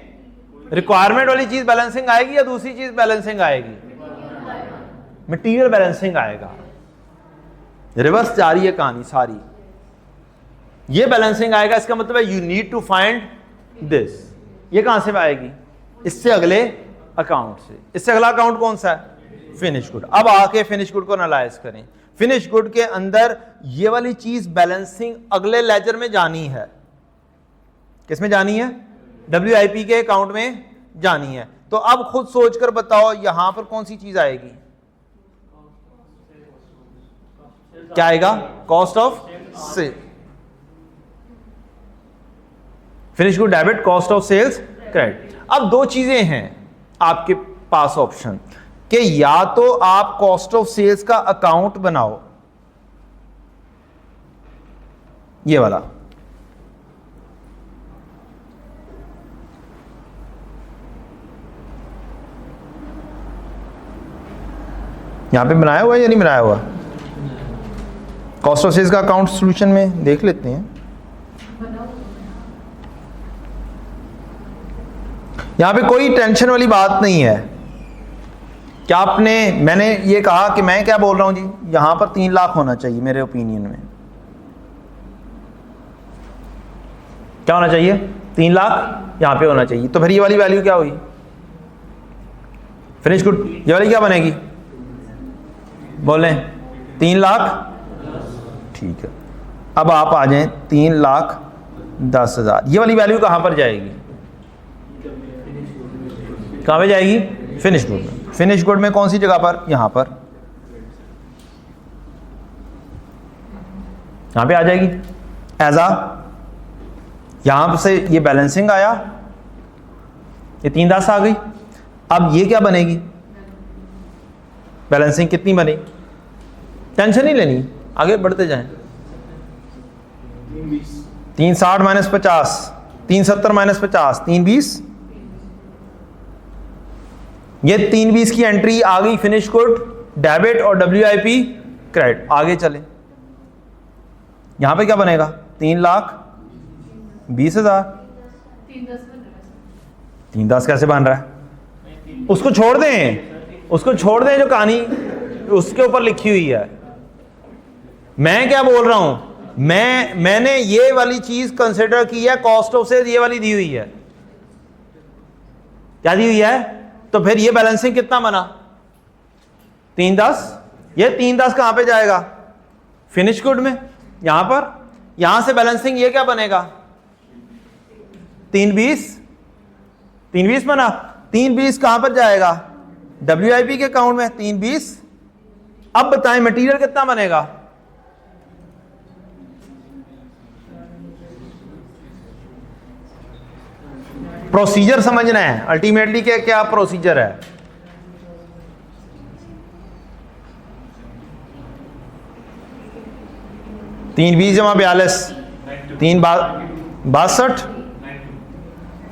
रिक्वायरमेंट वाली चीज़ बैलेंसिंग आएगी या दूसरी चीज़ बैलेंसिंग आएगी? मटीरियल बैलेंसिंग आएगा। रिवर्स जा रही है कहानी सारी, ये बैलेंसिंग आएगा, इसका मतलब है you need to find this. ये कहां से आएगी? इससे अगले अकाउंट से। इससे अगला अकाउंट कौन सा है? Finish good. अब आके फिनिश गुड को एनालाइज करें। फिनिश गुड के अंदर ये वाली चीज बैलेंसिंग अगले लेजर में जानी है। किस में जानी है? WIP के अकाउंट में जानी है। तो अब खुद सोचकर बताओ, यहां पर कौन सी चीज आएगी? क्या आएगा? Cost of sale. Finish good debit, cost of sales credit. अब 2 चीजें हैं आपके पास ऑप्शन, कि या तो आप कॉस्ट ऑफ सेल्स का अकाउंट बनाओ, ये वाला, यहां पे बनाया हुआ है या नहीं बनाया हुआ? कॉस्ट ऑफ सेल्स का अकाउंट सॉल्यूशन में देख लेते हैं। यहां पे कोई टेंशन वाली बात नहीं है। क्या मैंने ये कहा कि मैं क्या बोल रहा हूं जी, यहां पर 3 लाख होना चाहिए मेरे ओपिनियन में। क्या होना चाहिए? 3 लाख यहां पे होना चाहिए। तो फिर ये वाली वैल्यू क्या हुई? फिनिश गुड ये वाली क्या बनेगी, बोलें 3 लाख। ठीक है, अब आप आ जाएं 3,10,000। ये वाली वैल्यू कहां पर जाएगी, कहां पे जाएगी, फिनिश गुड में। फिनिश गुड में कौन सी जगह पर, यहां पर, यहां पे आ जाएगी एज आ। यहां से ये बैलेंसिंग आया, ये 3,10 आ गई। अब ये क्या बनेगी, बैलेंसिंग कितनी बनी, टेंशन नहीं लेनी, आगे बढ़ते जाएं। 360 माइनस 50, 370 माइनस 50, 320। ये 320 की एंट्री आ गई फिनिश गुड डेबिट और WIP क्रेडिट। आगे चले, यहां पे क्या बनेगा, 3,20,000। 3,10 कैसे बन रहा है, उसको छोड़ दें, उसको छोड़ दें, जो कहानी उसके ऊपर लिखी हुई है। मैं क्या बोल रहा हूं, मैंने ये वाली चीज कंसिडर की है, कॉस्ट ऑफ सेल ये वाली दी हुई है, क्या दी हुई है, तो फिर ये बैलेंसिंग कितना बना, 3,10। ये 3,10 कहां पे जाएगा, फिनिश गुड में, यहां पर, यहां से बैलेंसिंग ये क्या बनेगा, 320। 320 बना, 320 कहां पर जाएगा, WIP के अकाउंट में 320। अब बताएं मटेरियल कितना बनेगा, प्रोसीजर समझना है अल्टीमेटली क्या क्या प्रोसीजर है। तीन 20 जमा 42, 3,62,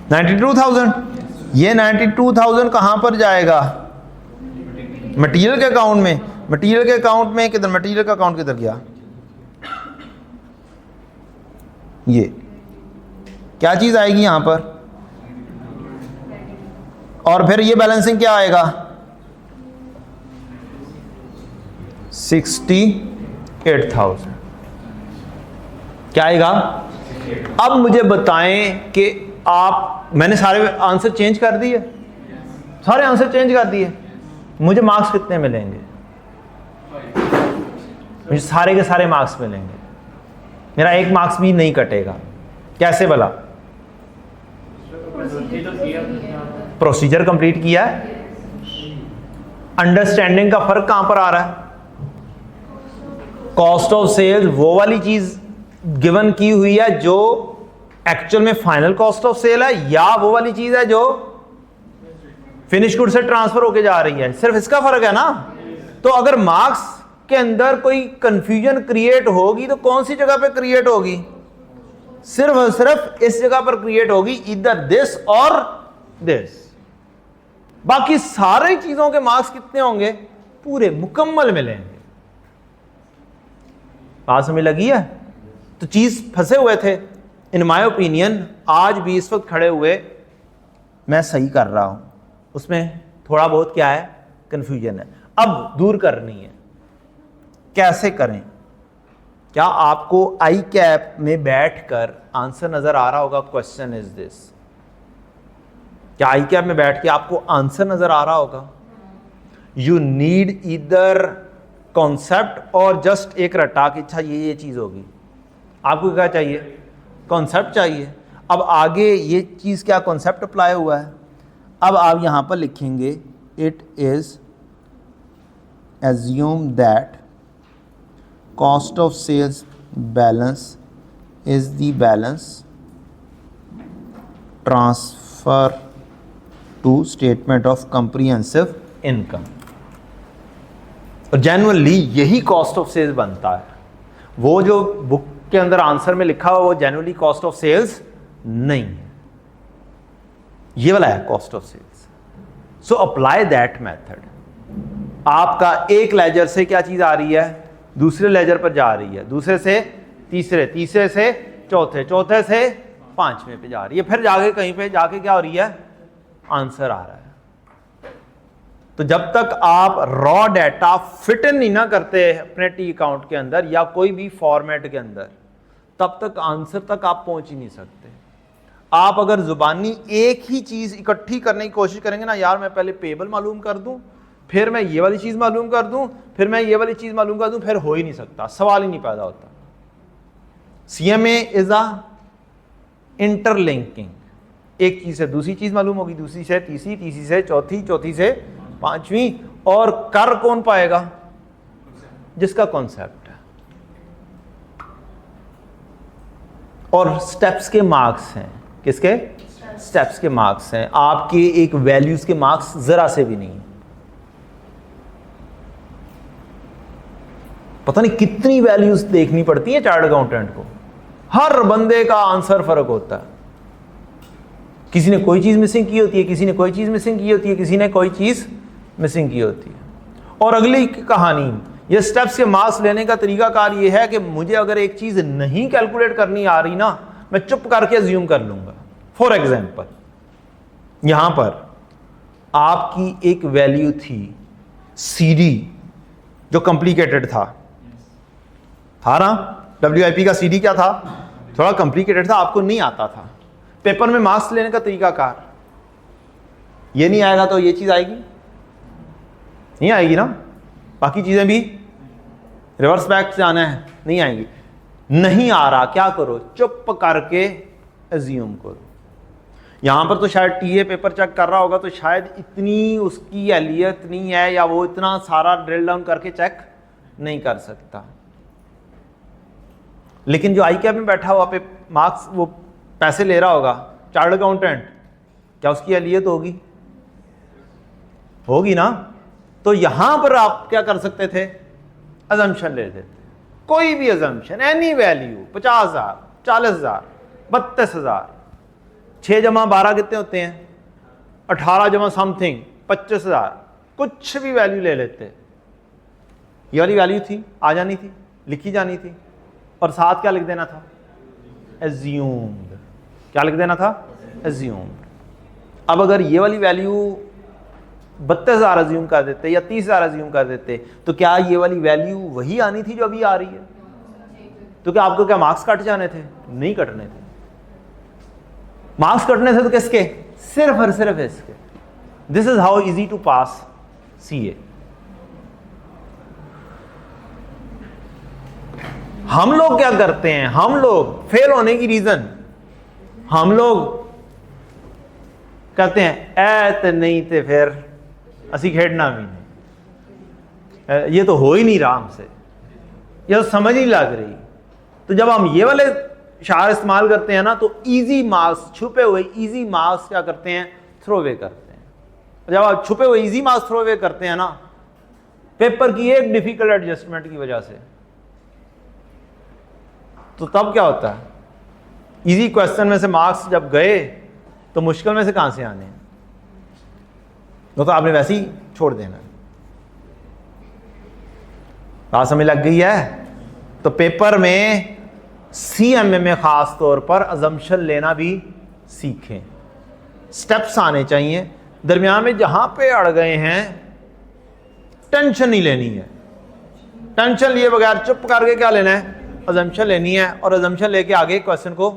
92,000। ये 92,000 कहां पर जाएगा, मटेरियल के अकाउंट में। मटेरियल के अकाउंट में किधर, मटेरियल का अकाउंट किधर गया, ये क्या चीज आएगी यहां पर, और फिर ये बैलेंसिंग क्या आएगा, 68,000 क्या आएगा। अब मुझे बताएं कि आप, मैंने सारे आंसर चेंज कर दिए, सारे आंसर चेंज कर दिए, मुझे मार्क्स कितने मिलेंगे, मुझे सारे के सारे मार्क्स मिलेंगे, मेरा एक मार्क्स भी नहीं कटेगा। कैसे भला, प्रोसीजर कंप्लीट किया है। अंडरस्टैंडिंग का फर्क कहां पर आ रहा है, कॉस्ट ऑफ सेल्स वो वाली चीज गिवन की हुई है जो एक्चुअल में फाइनल कॉस्ट ऑफ सेल है, या वो वाली चीज है जो फिनिश गुड से ट्रांसफर होके जा रही है, सिर्फ इसका फर्क है ना। तो अगर मार्क्स के अंदर कोई कंफ्यूजन क्रिएट होगी तो कौन सी जगह पे क्रिएट होगी, सिर्फ और सिर्फ इस जगह पर क्रिएट होगी, इधर दिस और दिस। बाकी सारी चीजों के मार्क्स कितने होंगे, पूरे मुकम्मल मिलेंगे। बात समझ लगी है। तो चीज फंसे हुए थे, इन माय ओपिनियन आज भी इस वक्त खड़े हुए मैं सही कर रहा हूं, उसमें थोड़ा बहुत क्या है, कंफ्यूजन है, अब दूर करनी है। कैसे करें, क्या आपको आई कैप में बैठकर आंसर नजर आ रहा होगा, क्वेश्चन इज दिस, क्या आई कैप में बैठ के आपको आंसर नजर आ रहा होगा। यू नीड ईदर कॉन्सेप्ट और जस्ट एक रटा कि अच्छा ये चीज होगी, आपको क्या चाहिए, कॉन्सेप्ट चाहिए। अब आगे ये चीज क्या कॉन्सेप्ट अप्लाई हुआ है, अब आप यहां पर लिखेंगे it is assume that cost of sales balance is the balance transfer to statement of comprehensive income। और जेन्युइनली यही कॉस्ट ऑफ सेल्स बनता है, वो जो बुक के अंदर आंसर में लिखा हुआ वो जेन्युइनली कॉस्ट ऑफ सेल्स नहीं है, ये वाला है cost of sales. So apply that method. आपका एक लेजर से क्या चीज आ रही है, दूसरे लेजर पर जा रही है, दूसरे से तीसरे, तीसरे से चौथे, चौथे से पांचवें पे जा रही है, फिर जाके कहीं पे जाके क्या हो रही है, आंसर आ रहा है। तो जब तक आप रॉ डाटा फिट इन नहीं ना करते अपने टी अकाउंट के अंदर या कोई भी फॉर्मेट के अंदर, तब तक आंसर तक आप पहुंच ही नहीं सकते। आप अगर जुबानी एक ही चीज इकट्ठी करने की कोशिश करेंगे ना, यार मैं पहले पेबल मालूम कर दूं, फिर मैं ये वाली चीज मालूम कर दूं, फिर मैं ये वाली चीज मालूम कर दूं, फिर हो ही नहीं सकता, सवाल ही नहीं पैदा होता। CMA इज अ इंटरलिंकिंग, एक चीज से दूसरी चीज मालूम होगी, दूसरी से तीसरी, तीसरी से चौथी, चौथी से पांचवी, और कर कौन पाएगा? जिसका कॉन्सेप्ट है। और स्टेप्स के मार्क्स हैं, किसके? स्टेप्स के मार्क्स हैं, आपके एक वैल्यूज के मार्क्स जरा से भी नहीं। पता नहीं कितनी वैल्यूज देखनी पड़ती है चार्टर्ड अकाउंटेंट को, हर बंदे का आंसर फर्क होता है। किसी ने कोई चीज मिसिंग की होती है, किसी ने कोई चीज मिसिंग की होती है, किसी ने कोई चीज मिसिंग की होती है। और अगली कहानी, ये स्टेप्स के मार्क्स लेने का तरीकाकार ये है कि मुझे अगर एक चीज नहीं कैलकुलेट करनी आ रही ना, मैं चुप करके अज्यूम कर लूंगा। फॉर एग्जाम्पल, यहां पर आपकी एक वैल्यू थी CD जो कॉम्प्लिकेटेड था ना? WIP का CD क्या था? थोड़ा कॉम्प्लिकेटेड था, आपको नहीं आता था। पेपर में मार्क्स लेने का तरीकाकार, ये नहीं आएगा तो ये चीज आएगी, नहीं आएगी ना, बाकी चीजें भी रिवर्स बैक से आना है, नहीं आएंगी। नहीं आ रहा, क्या करो? चुप करके अज्यूम करो। यहां पर तो शायद TA पेपर चेक कर रहा होगा, तो शायद इतनी उसकी अहलियत नहीं है, या वो इतना सारा ड्रिल डाउन करके चेक नहीं कर सकता। लेकिन जो ICAP में बैठा हुआ पे मार्क्स, वो पैसे ले रहा होगा, चार्टर्ड अकाउंटेंट, क्या उसकी अहलियत होगी? होगी ना। तो यहां पर आप क्या कर सकते थे? अजम्पशन ले लेते, कोई भी अजम्पशन, एनी वैल्यू, 50,000, 40,000, 32,000, 6 जमा 12 कितने होते हैं? 18 जमा समथिंग 25,000, कुछ भी वैल्यू ले लेते। ये वाली वैल्यू थी, आ जानी थी, लिखी जानी थी, और साथ क्या लिख देना था? एज्यूम्ड। क्या लिख देना था? एज्यूम्ड। अब अगर ये वाली वैल्यू 32,000 अज्यूम कर देते या 30,000 अज्यूम कर देते, तो क्या ये वाली वैल्यू वही आनी थी जो अभी आ रही है? तो क्या आपको क्या मार्क्स कट जाने थे? नहीं कटने थे। मार्क्स कटने थे तो किसके? सिर्फ और सिर्फ इसके। This is how easy to pass CA। हम लोग क्या करते हैं? हम लोग फेल होने की रीजन, हम लोग कहते हैं ऐ नहीं थे फिर असी खेड़ना भी नहीं, ये तो हो ही नहीं रहा हमसे, ये तो समझ नहीं लग रही। तो जब हम ये वाले शार इस्तेमाल करते हैं ना, तो इजी मार्क्स, छुपे हुए इजी मार्क्स क्या करते हैं? थ्रो अवे करते हैं। जब आप छुपे हुए इजी मार्क्स थ्रो अवे करते हैं ना, पेपर की एक डिफिकल्ट एडजस्टमेंट की वजह से, तो तब क्या होता है? इजी क्वेश्चन में से मार्क्स जब गए, तो मुश्किल में से कहां से आने हैं? तो आपने वैसे ही छोड़ देना। बात समझ लग गई है? तो पेपर में CMA में खास तौर पर अजम्पशन लेना भी सीखें। स्टेप्स आने चाहिए। दरमियान में जहां पे अड़ गए हैं, टेंशन नहीं लेनी है। टेंशन लिए बगैर चुप करके क्या लेना है? अजम्पशन लेनी है, और अजम्पशन लेके आगे क्वेश्चन को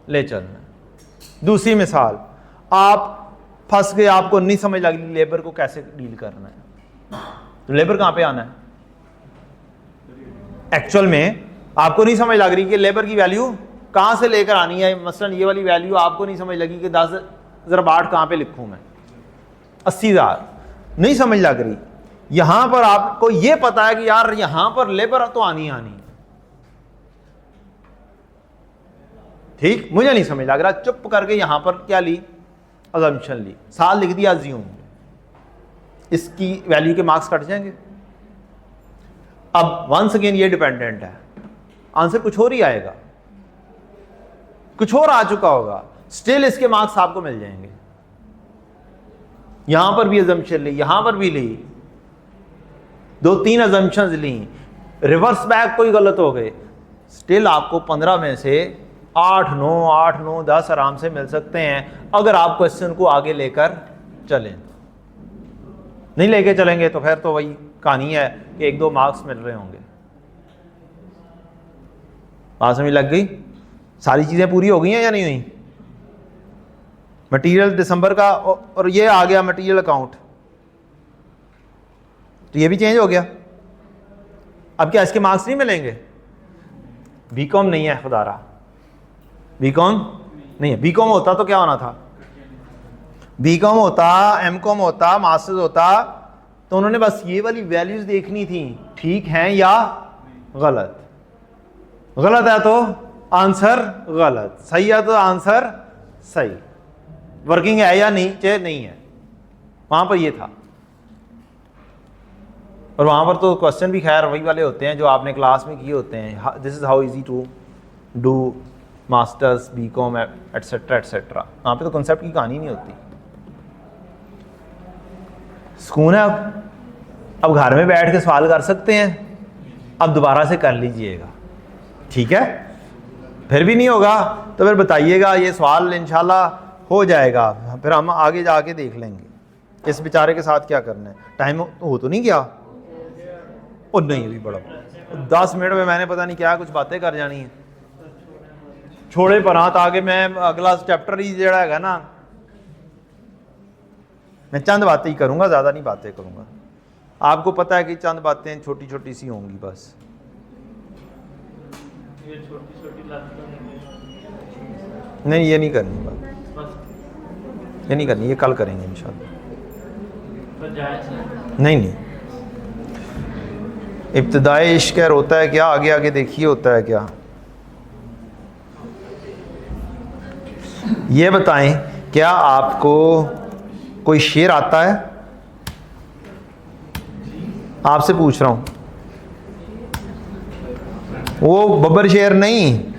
ले चलना है। दूसरी मिसाल, आप फंस गए, आपको नहीं समझ लगी लेबर को कैसे डील करना है, तो लेबर कहां पे आना है? एक्चुअल में आपको नहीं समझ लग रही कि लेबर की वैल्यू कहां से लेकर आनी है। मसलन ये वाली वैल्यू आपको नहीं समझ लगी कि 10,000 कहां पे लिखूं मैं, 80,000 नहीं समझ लग रही। यहां पर आपको यह पता है कि यार यहां पर लेबर तो आनी आनी, ठीक, मुझे नहीं समझ लग रहा, चुप करके यहां पर क्या ली? अजम्पशन ली, साल लिख दिया अज्यूम, इसकी वैल्यू के मार्क्स कट जाएंगे। अब वंस अगेन ये डिपेंडेंट है, आंसर कुछ और ही आएगा, कुछ और आ चुका होगा, स्टिल इसके मार्क्स आपको मिल जाएंगे। यहां पर भी अजम्पशन ली, यहां पर भी ली, 2-3 अजम्पशंस ली, रिवर्स बैक कोई गलत हो गए, स्टिल आपको 15 में से 8-9 10 आराम से मिल सकते हैं, अगर आप क्वेश्चन को आगे लेकर चलें। नहीं लेके चलेंगे तो फिर तो वही कहानी है कि 1-2 मार्क्स मिल रहे होंगे। बात समझ लग गई? सारी चीजें पूरी हो गई हैं या नहीं हुई? मटेरियल दिसंबर का, और ये आ गया मटेरियल अकाउंट, तो ये भी चेंज हो गया। अब क्या इसके मार्क्स नहीं मिलेंगे? बीकॉम नहीं है खुदारा, बीकॉम नहीं है। बीकॉम होता तो क्या होना था? बीकॉम होता, एमकॉम होता, मास्टर्स होता, तो उन्होंने बस ये वाली वैल्यूज देखनी थी, ठीक हैं या गलत। गलत है तो आंसर गलत, सही है तो आंसर सही, वर्किंग है या नहीं, चाहे नहीं है। वहां पर ये था। और वहां पर तो क्वेश्चन भी खैर वही वाले होते हैं जो आपने क्लास में किए होते हैं। This is how easy to do masters, BCom etcetera etcetera. वहां पे तो कॉन्सेप्ट की कहानी नहीं होती। सुकून है। अब घर में बैठ के सवाल कर सकते हैं, अब दोबारा से कर लीजिएगा, ठीक है? फिर भी नहीं होगा तो फिर बताइएगा, ये सवाल इंशाल्लाह हो जाएगा, फिर हम आगे जाके देख लेंगे इस बेचारे के साथ क्या करना है। टाइम हो तो नहीं गया? ओ नहीं, अभी बड़ा 10 मिनट में मैंने पता नहीं क्या कुछ बातें कर जानी है। छोड़े पर हाथ आगे, मैं अगला चैप्टर ही जड़ा है ना, मैं चंद बातें ही करूंगा, ज्यादा नहीं बातें करूंगा। आपको पता है कि चंद बातें छोटी छोटी सी होंगी बस। ये छोटी छोटी नहीं, ये नहीं करनी बात, ये नहीं करनी, ये कल करेंगे इंशाल्लाह। नहीं नहीं, इब्तिदाई इश्क होता है क्या, आगे आगे देखिए होता है क्या। ये बताएं, क्या आपको कोई शेर आता है? आपसे पूछ रहा हूं, वो बब्बर शेर नहीं,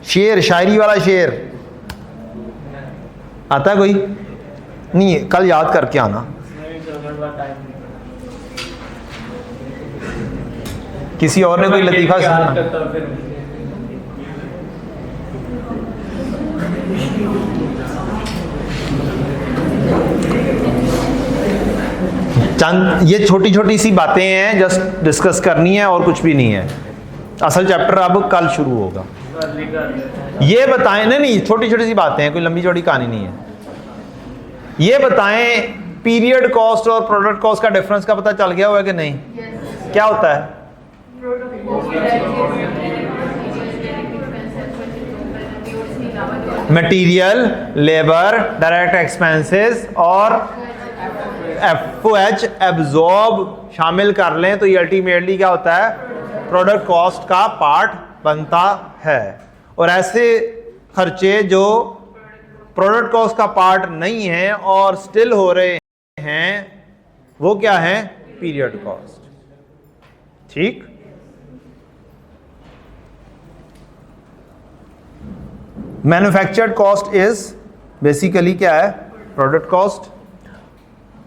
शेर, शायरी वाला शेर आता है कोई? नहीं, कल याद करके आना। किसी और ने कोई लतीफा सुना? चंद ये छोटी छोटी सी बातें हैं, जस्ट डिस्कस करनी है और कुछ भी नहीं है। असल चैप्टर अब कल शुरू होगा। ये बताएं, नहीं छोटी छोटी सी बातें हैं, कोई लंबी चौड़ी कहानी नहीं है। ये बताएं, पीरियड कॉस्ट और प्रोडक्ट कॉस्ट का डिफरेंस का पता चल गया हुआ है कि नहीं? क्या होता है? मटेरियल, लेबर, डायरेक्ट एक्सपेंसेस और FOH एब्जॉर्ब शामिल कर लें तो ये अल्टीमेटली क्या होता है? प्रोडक्ट कॉस्ट का पार्ट बनता है। और ऐसे खर्चे जो प्रोडक्ट कॉस्ट का पार्ट नहीं है और स्टिल हो रहे हैं, वो क्या है? Period cost. ठीक। मैन्युफैक्चर्ड कॉस्ट इज बेसिकली क्या है? Product cost.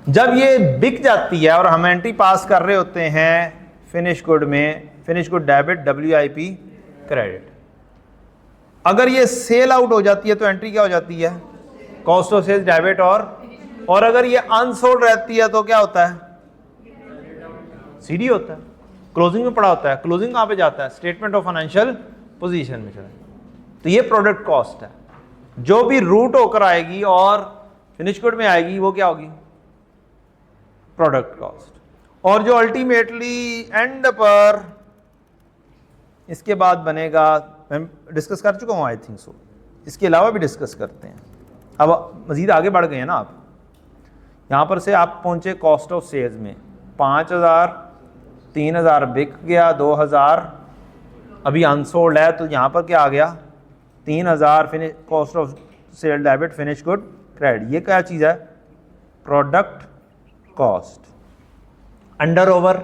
जब ये बिक जाती है और हम एंट्री पास कर रहे होते हैं फिनिश गुड में, finish good debit, WIP credit. अगर ये सेल आउट हो जाती है तो एंट्री क्या हो जाती है? Cost of sales debit. और अगर ये अनसोल्ड रहती है तो क्या होता है? CD होता है। क्लोजिंग में पड़ा होता है। क्लोजिंग कहां पे जाता है? स्टेटमेंट ऑफ फाइनेंशियल पोजीशन में चला। तो ये प्रोडक्ट कॉस्ट है। जो भी रूट होकर आएगी और फिनिश गुड में आएगी वो क्या होगी? Product cost. और जो अल्टीमेटली एंड पर इसके बाद बनेगा, मैं डिस्कस कर चुका हूं आई थिंक सो, इसके अलावा भी डिस्कस करते हैं। अब मजीद आगे बढ़ गए हैं ना आप। यहां पर से आप पहुंचे कॉस्ट ऑफ सेल्स में, 5000, 3000 बिक गया, 2000 अभी अनसोल्ड है, तो यहां पर क्या आ गया? 3000 finish cost of sale debit, finish good credit. ये क्या चीज है? Product cost. Under over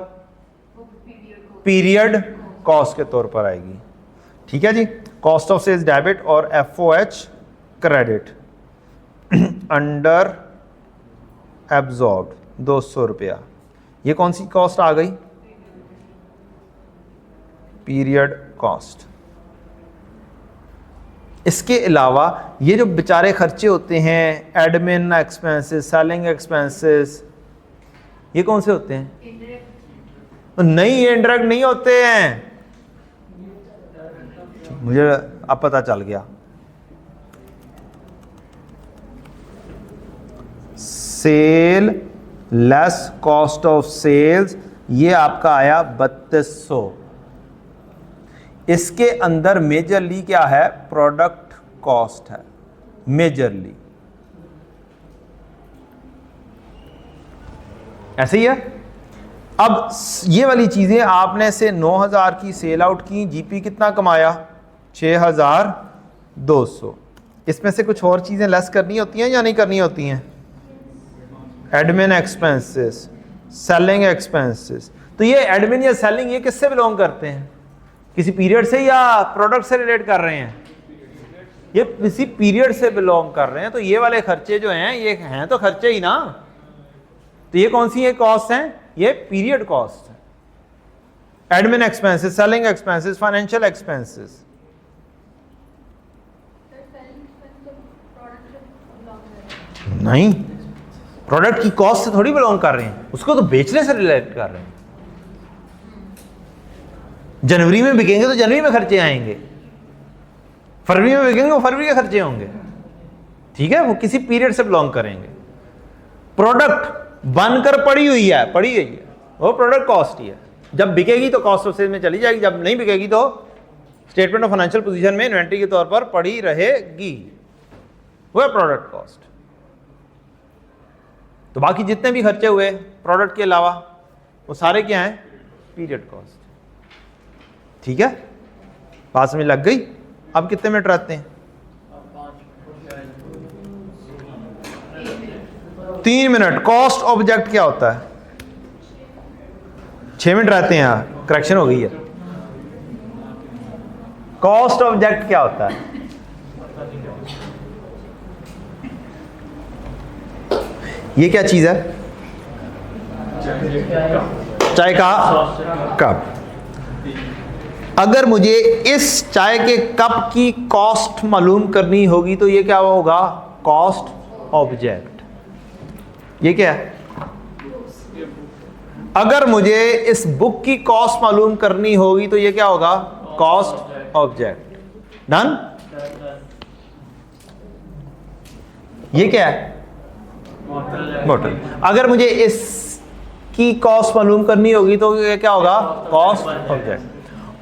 period cost के तौर पर आएगी। ठीक है जी। कॉस्ट ऑफ सेल्स डेबिट और FOH क्रेडिट अंडर एब्जॉर्ब 200 रुपया। ये कौन सी कॉस्ट आ गई? Period cost. इसके अलावा ये जो बेचारे खर्चे होते हैं, एडमिन एक्सपेंसेस, सेलिंग एक्सपेंसेस, ये कौन से होते हैं? नहीं, ये इंडायरेक्ट नहीं होते हैं। मुझे अब पता चल गया। Sale less cost of sales, ये आपका आया 3200। इसके अंदर मेजरली क्या है, प्रोडक्ट कॉस्ट है मेजरली, ऐसे ही है। अब ये वाली चीजें आपने से 9000 की सेल आउट की, जीपी कितना कमाया 6200। इसमें से कुछ और चीजें लेस करनी होती हैं या नहीं करनी होती हैं, एडमिन एक्सपेंसेस, सेलिंग एक्सपेंसेस। तो ये एडमिन या सेलिंग ये किससे बिलोंग करते हैं, किसी पीरियड से या प्रोडक्ट से रिलेट कर रहे हैं, ये किसी पीरियड से बिलोंग कर रहे हैं। तो ये वाले खर्चे जो हैं ये हैं तो खर्चे ही ना, तो ये कौन सी है कॉस्ट हैं, ये पीरियड कॉस्ट है। Admin expenses, selling expenses, financial expenses. नहीं, प्रोडक्ट की कॉस्ट से थोड़ी बिलोंग कर रहे हैं, उसको तो बेचने से रिलेट कर रहे हैं। जनवरी में बिकेंगे तो जनवरी में खर्चे आएंगे, फरवरी में बिकेंगे वो फरवरी के खर्चे होंगे, ठीक है, वो किसी पीरियड से बिलोंग करेंगे। प्रोडक्ट बनकर पड़ी हुई है, पड़ी गई है, वो प्रोडक्ट कॉस्ट ही है। जब बिकेगी तो कॉस्ट ऑफ सेल में चली जाएगी, जब नहीं बिकेगी तो स्टेटमेंट ऑफ फाइनेंशियल पोजीशन में इन्वेंट्री के तौर पर पड़ी रहेगी, वो है प्रोडक्ट कॉस्ट। तो बाकी जितने भी खर्चे हुए प्रोडक्ट के अलावा वो सारे क्या हैं, पीरियड कॉस्ट, ठीक है। बात समझ लग गई। अब कितने मिनट रहते हैं, 3 मिनट। कॉस्ट ऑब्जेक्ट क्या होता है, 6 मिनट रहते हैं, यहाँ करेक्शन हो गई है। कॉस्ट ऑब्जेक्ट क्या होता है, ये क्या चीज है, चाय का कप। अगर मुझे इस चाय के कप की कॉस्ट मालूम करनी होगी तो ये क्या होगा, कॉस्ट ऑब्जेक्ट। ये क्या है, अगर मुझे इस बुक की कॉस्ट मालूम करनी होगी तो ये क्या होगा, कॉस्ट ऑब्जेक्ट। डन। ये क्या है, बोतल। अगर मुझे इसकी कॉस्ट मालूम करनी होगी तो ये क्या होगा, कॉस्ट ऑब्जेक्ट।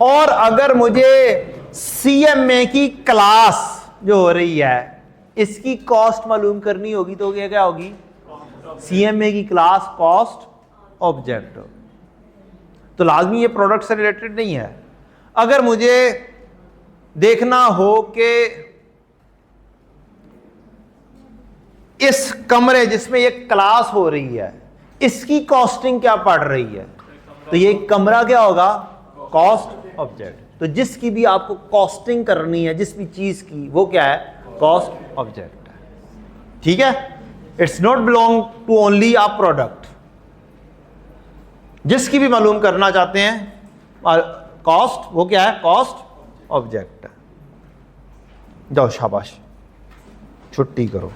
और अगर मुझे सीएमए की क्लास जो हो रही है इसकी कॉस्ट मालूम करनी होगी तो ये क्या होगी, सीएमए की क्लास कॉस्ट ऑब्जेक्ट। तो लाजमी ये प्रोडक्ट से रिलेटेड नहीं है। अगर मुझे देखना हो कि इस कमरे जिसमें ये क्लास हो रही है इसकी कॉस्टिंग क्या पड़ रही है तो ये कमरा क्या होगा, कॉस्ट ऑब्जेक्ट। तो जिसकी भी आपको कॉस्टिंग करनी है जिस भी चीज की वो क्या है, कॉस्ट ऑब्जेक्ट है, ठीक है। It's not belong to only a product. जिसकी भी मालूम करना चाहते हैं कॉस्ट, वो क्या है, कॉस्ट ऑब्जेक्ट है। जाओ शाबाश, छुट्टी करो।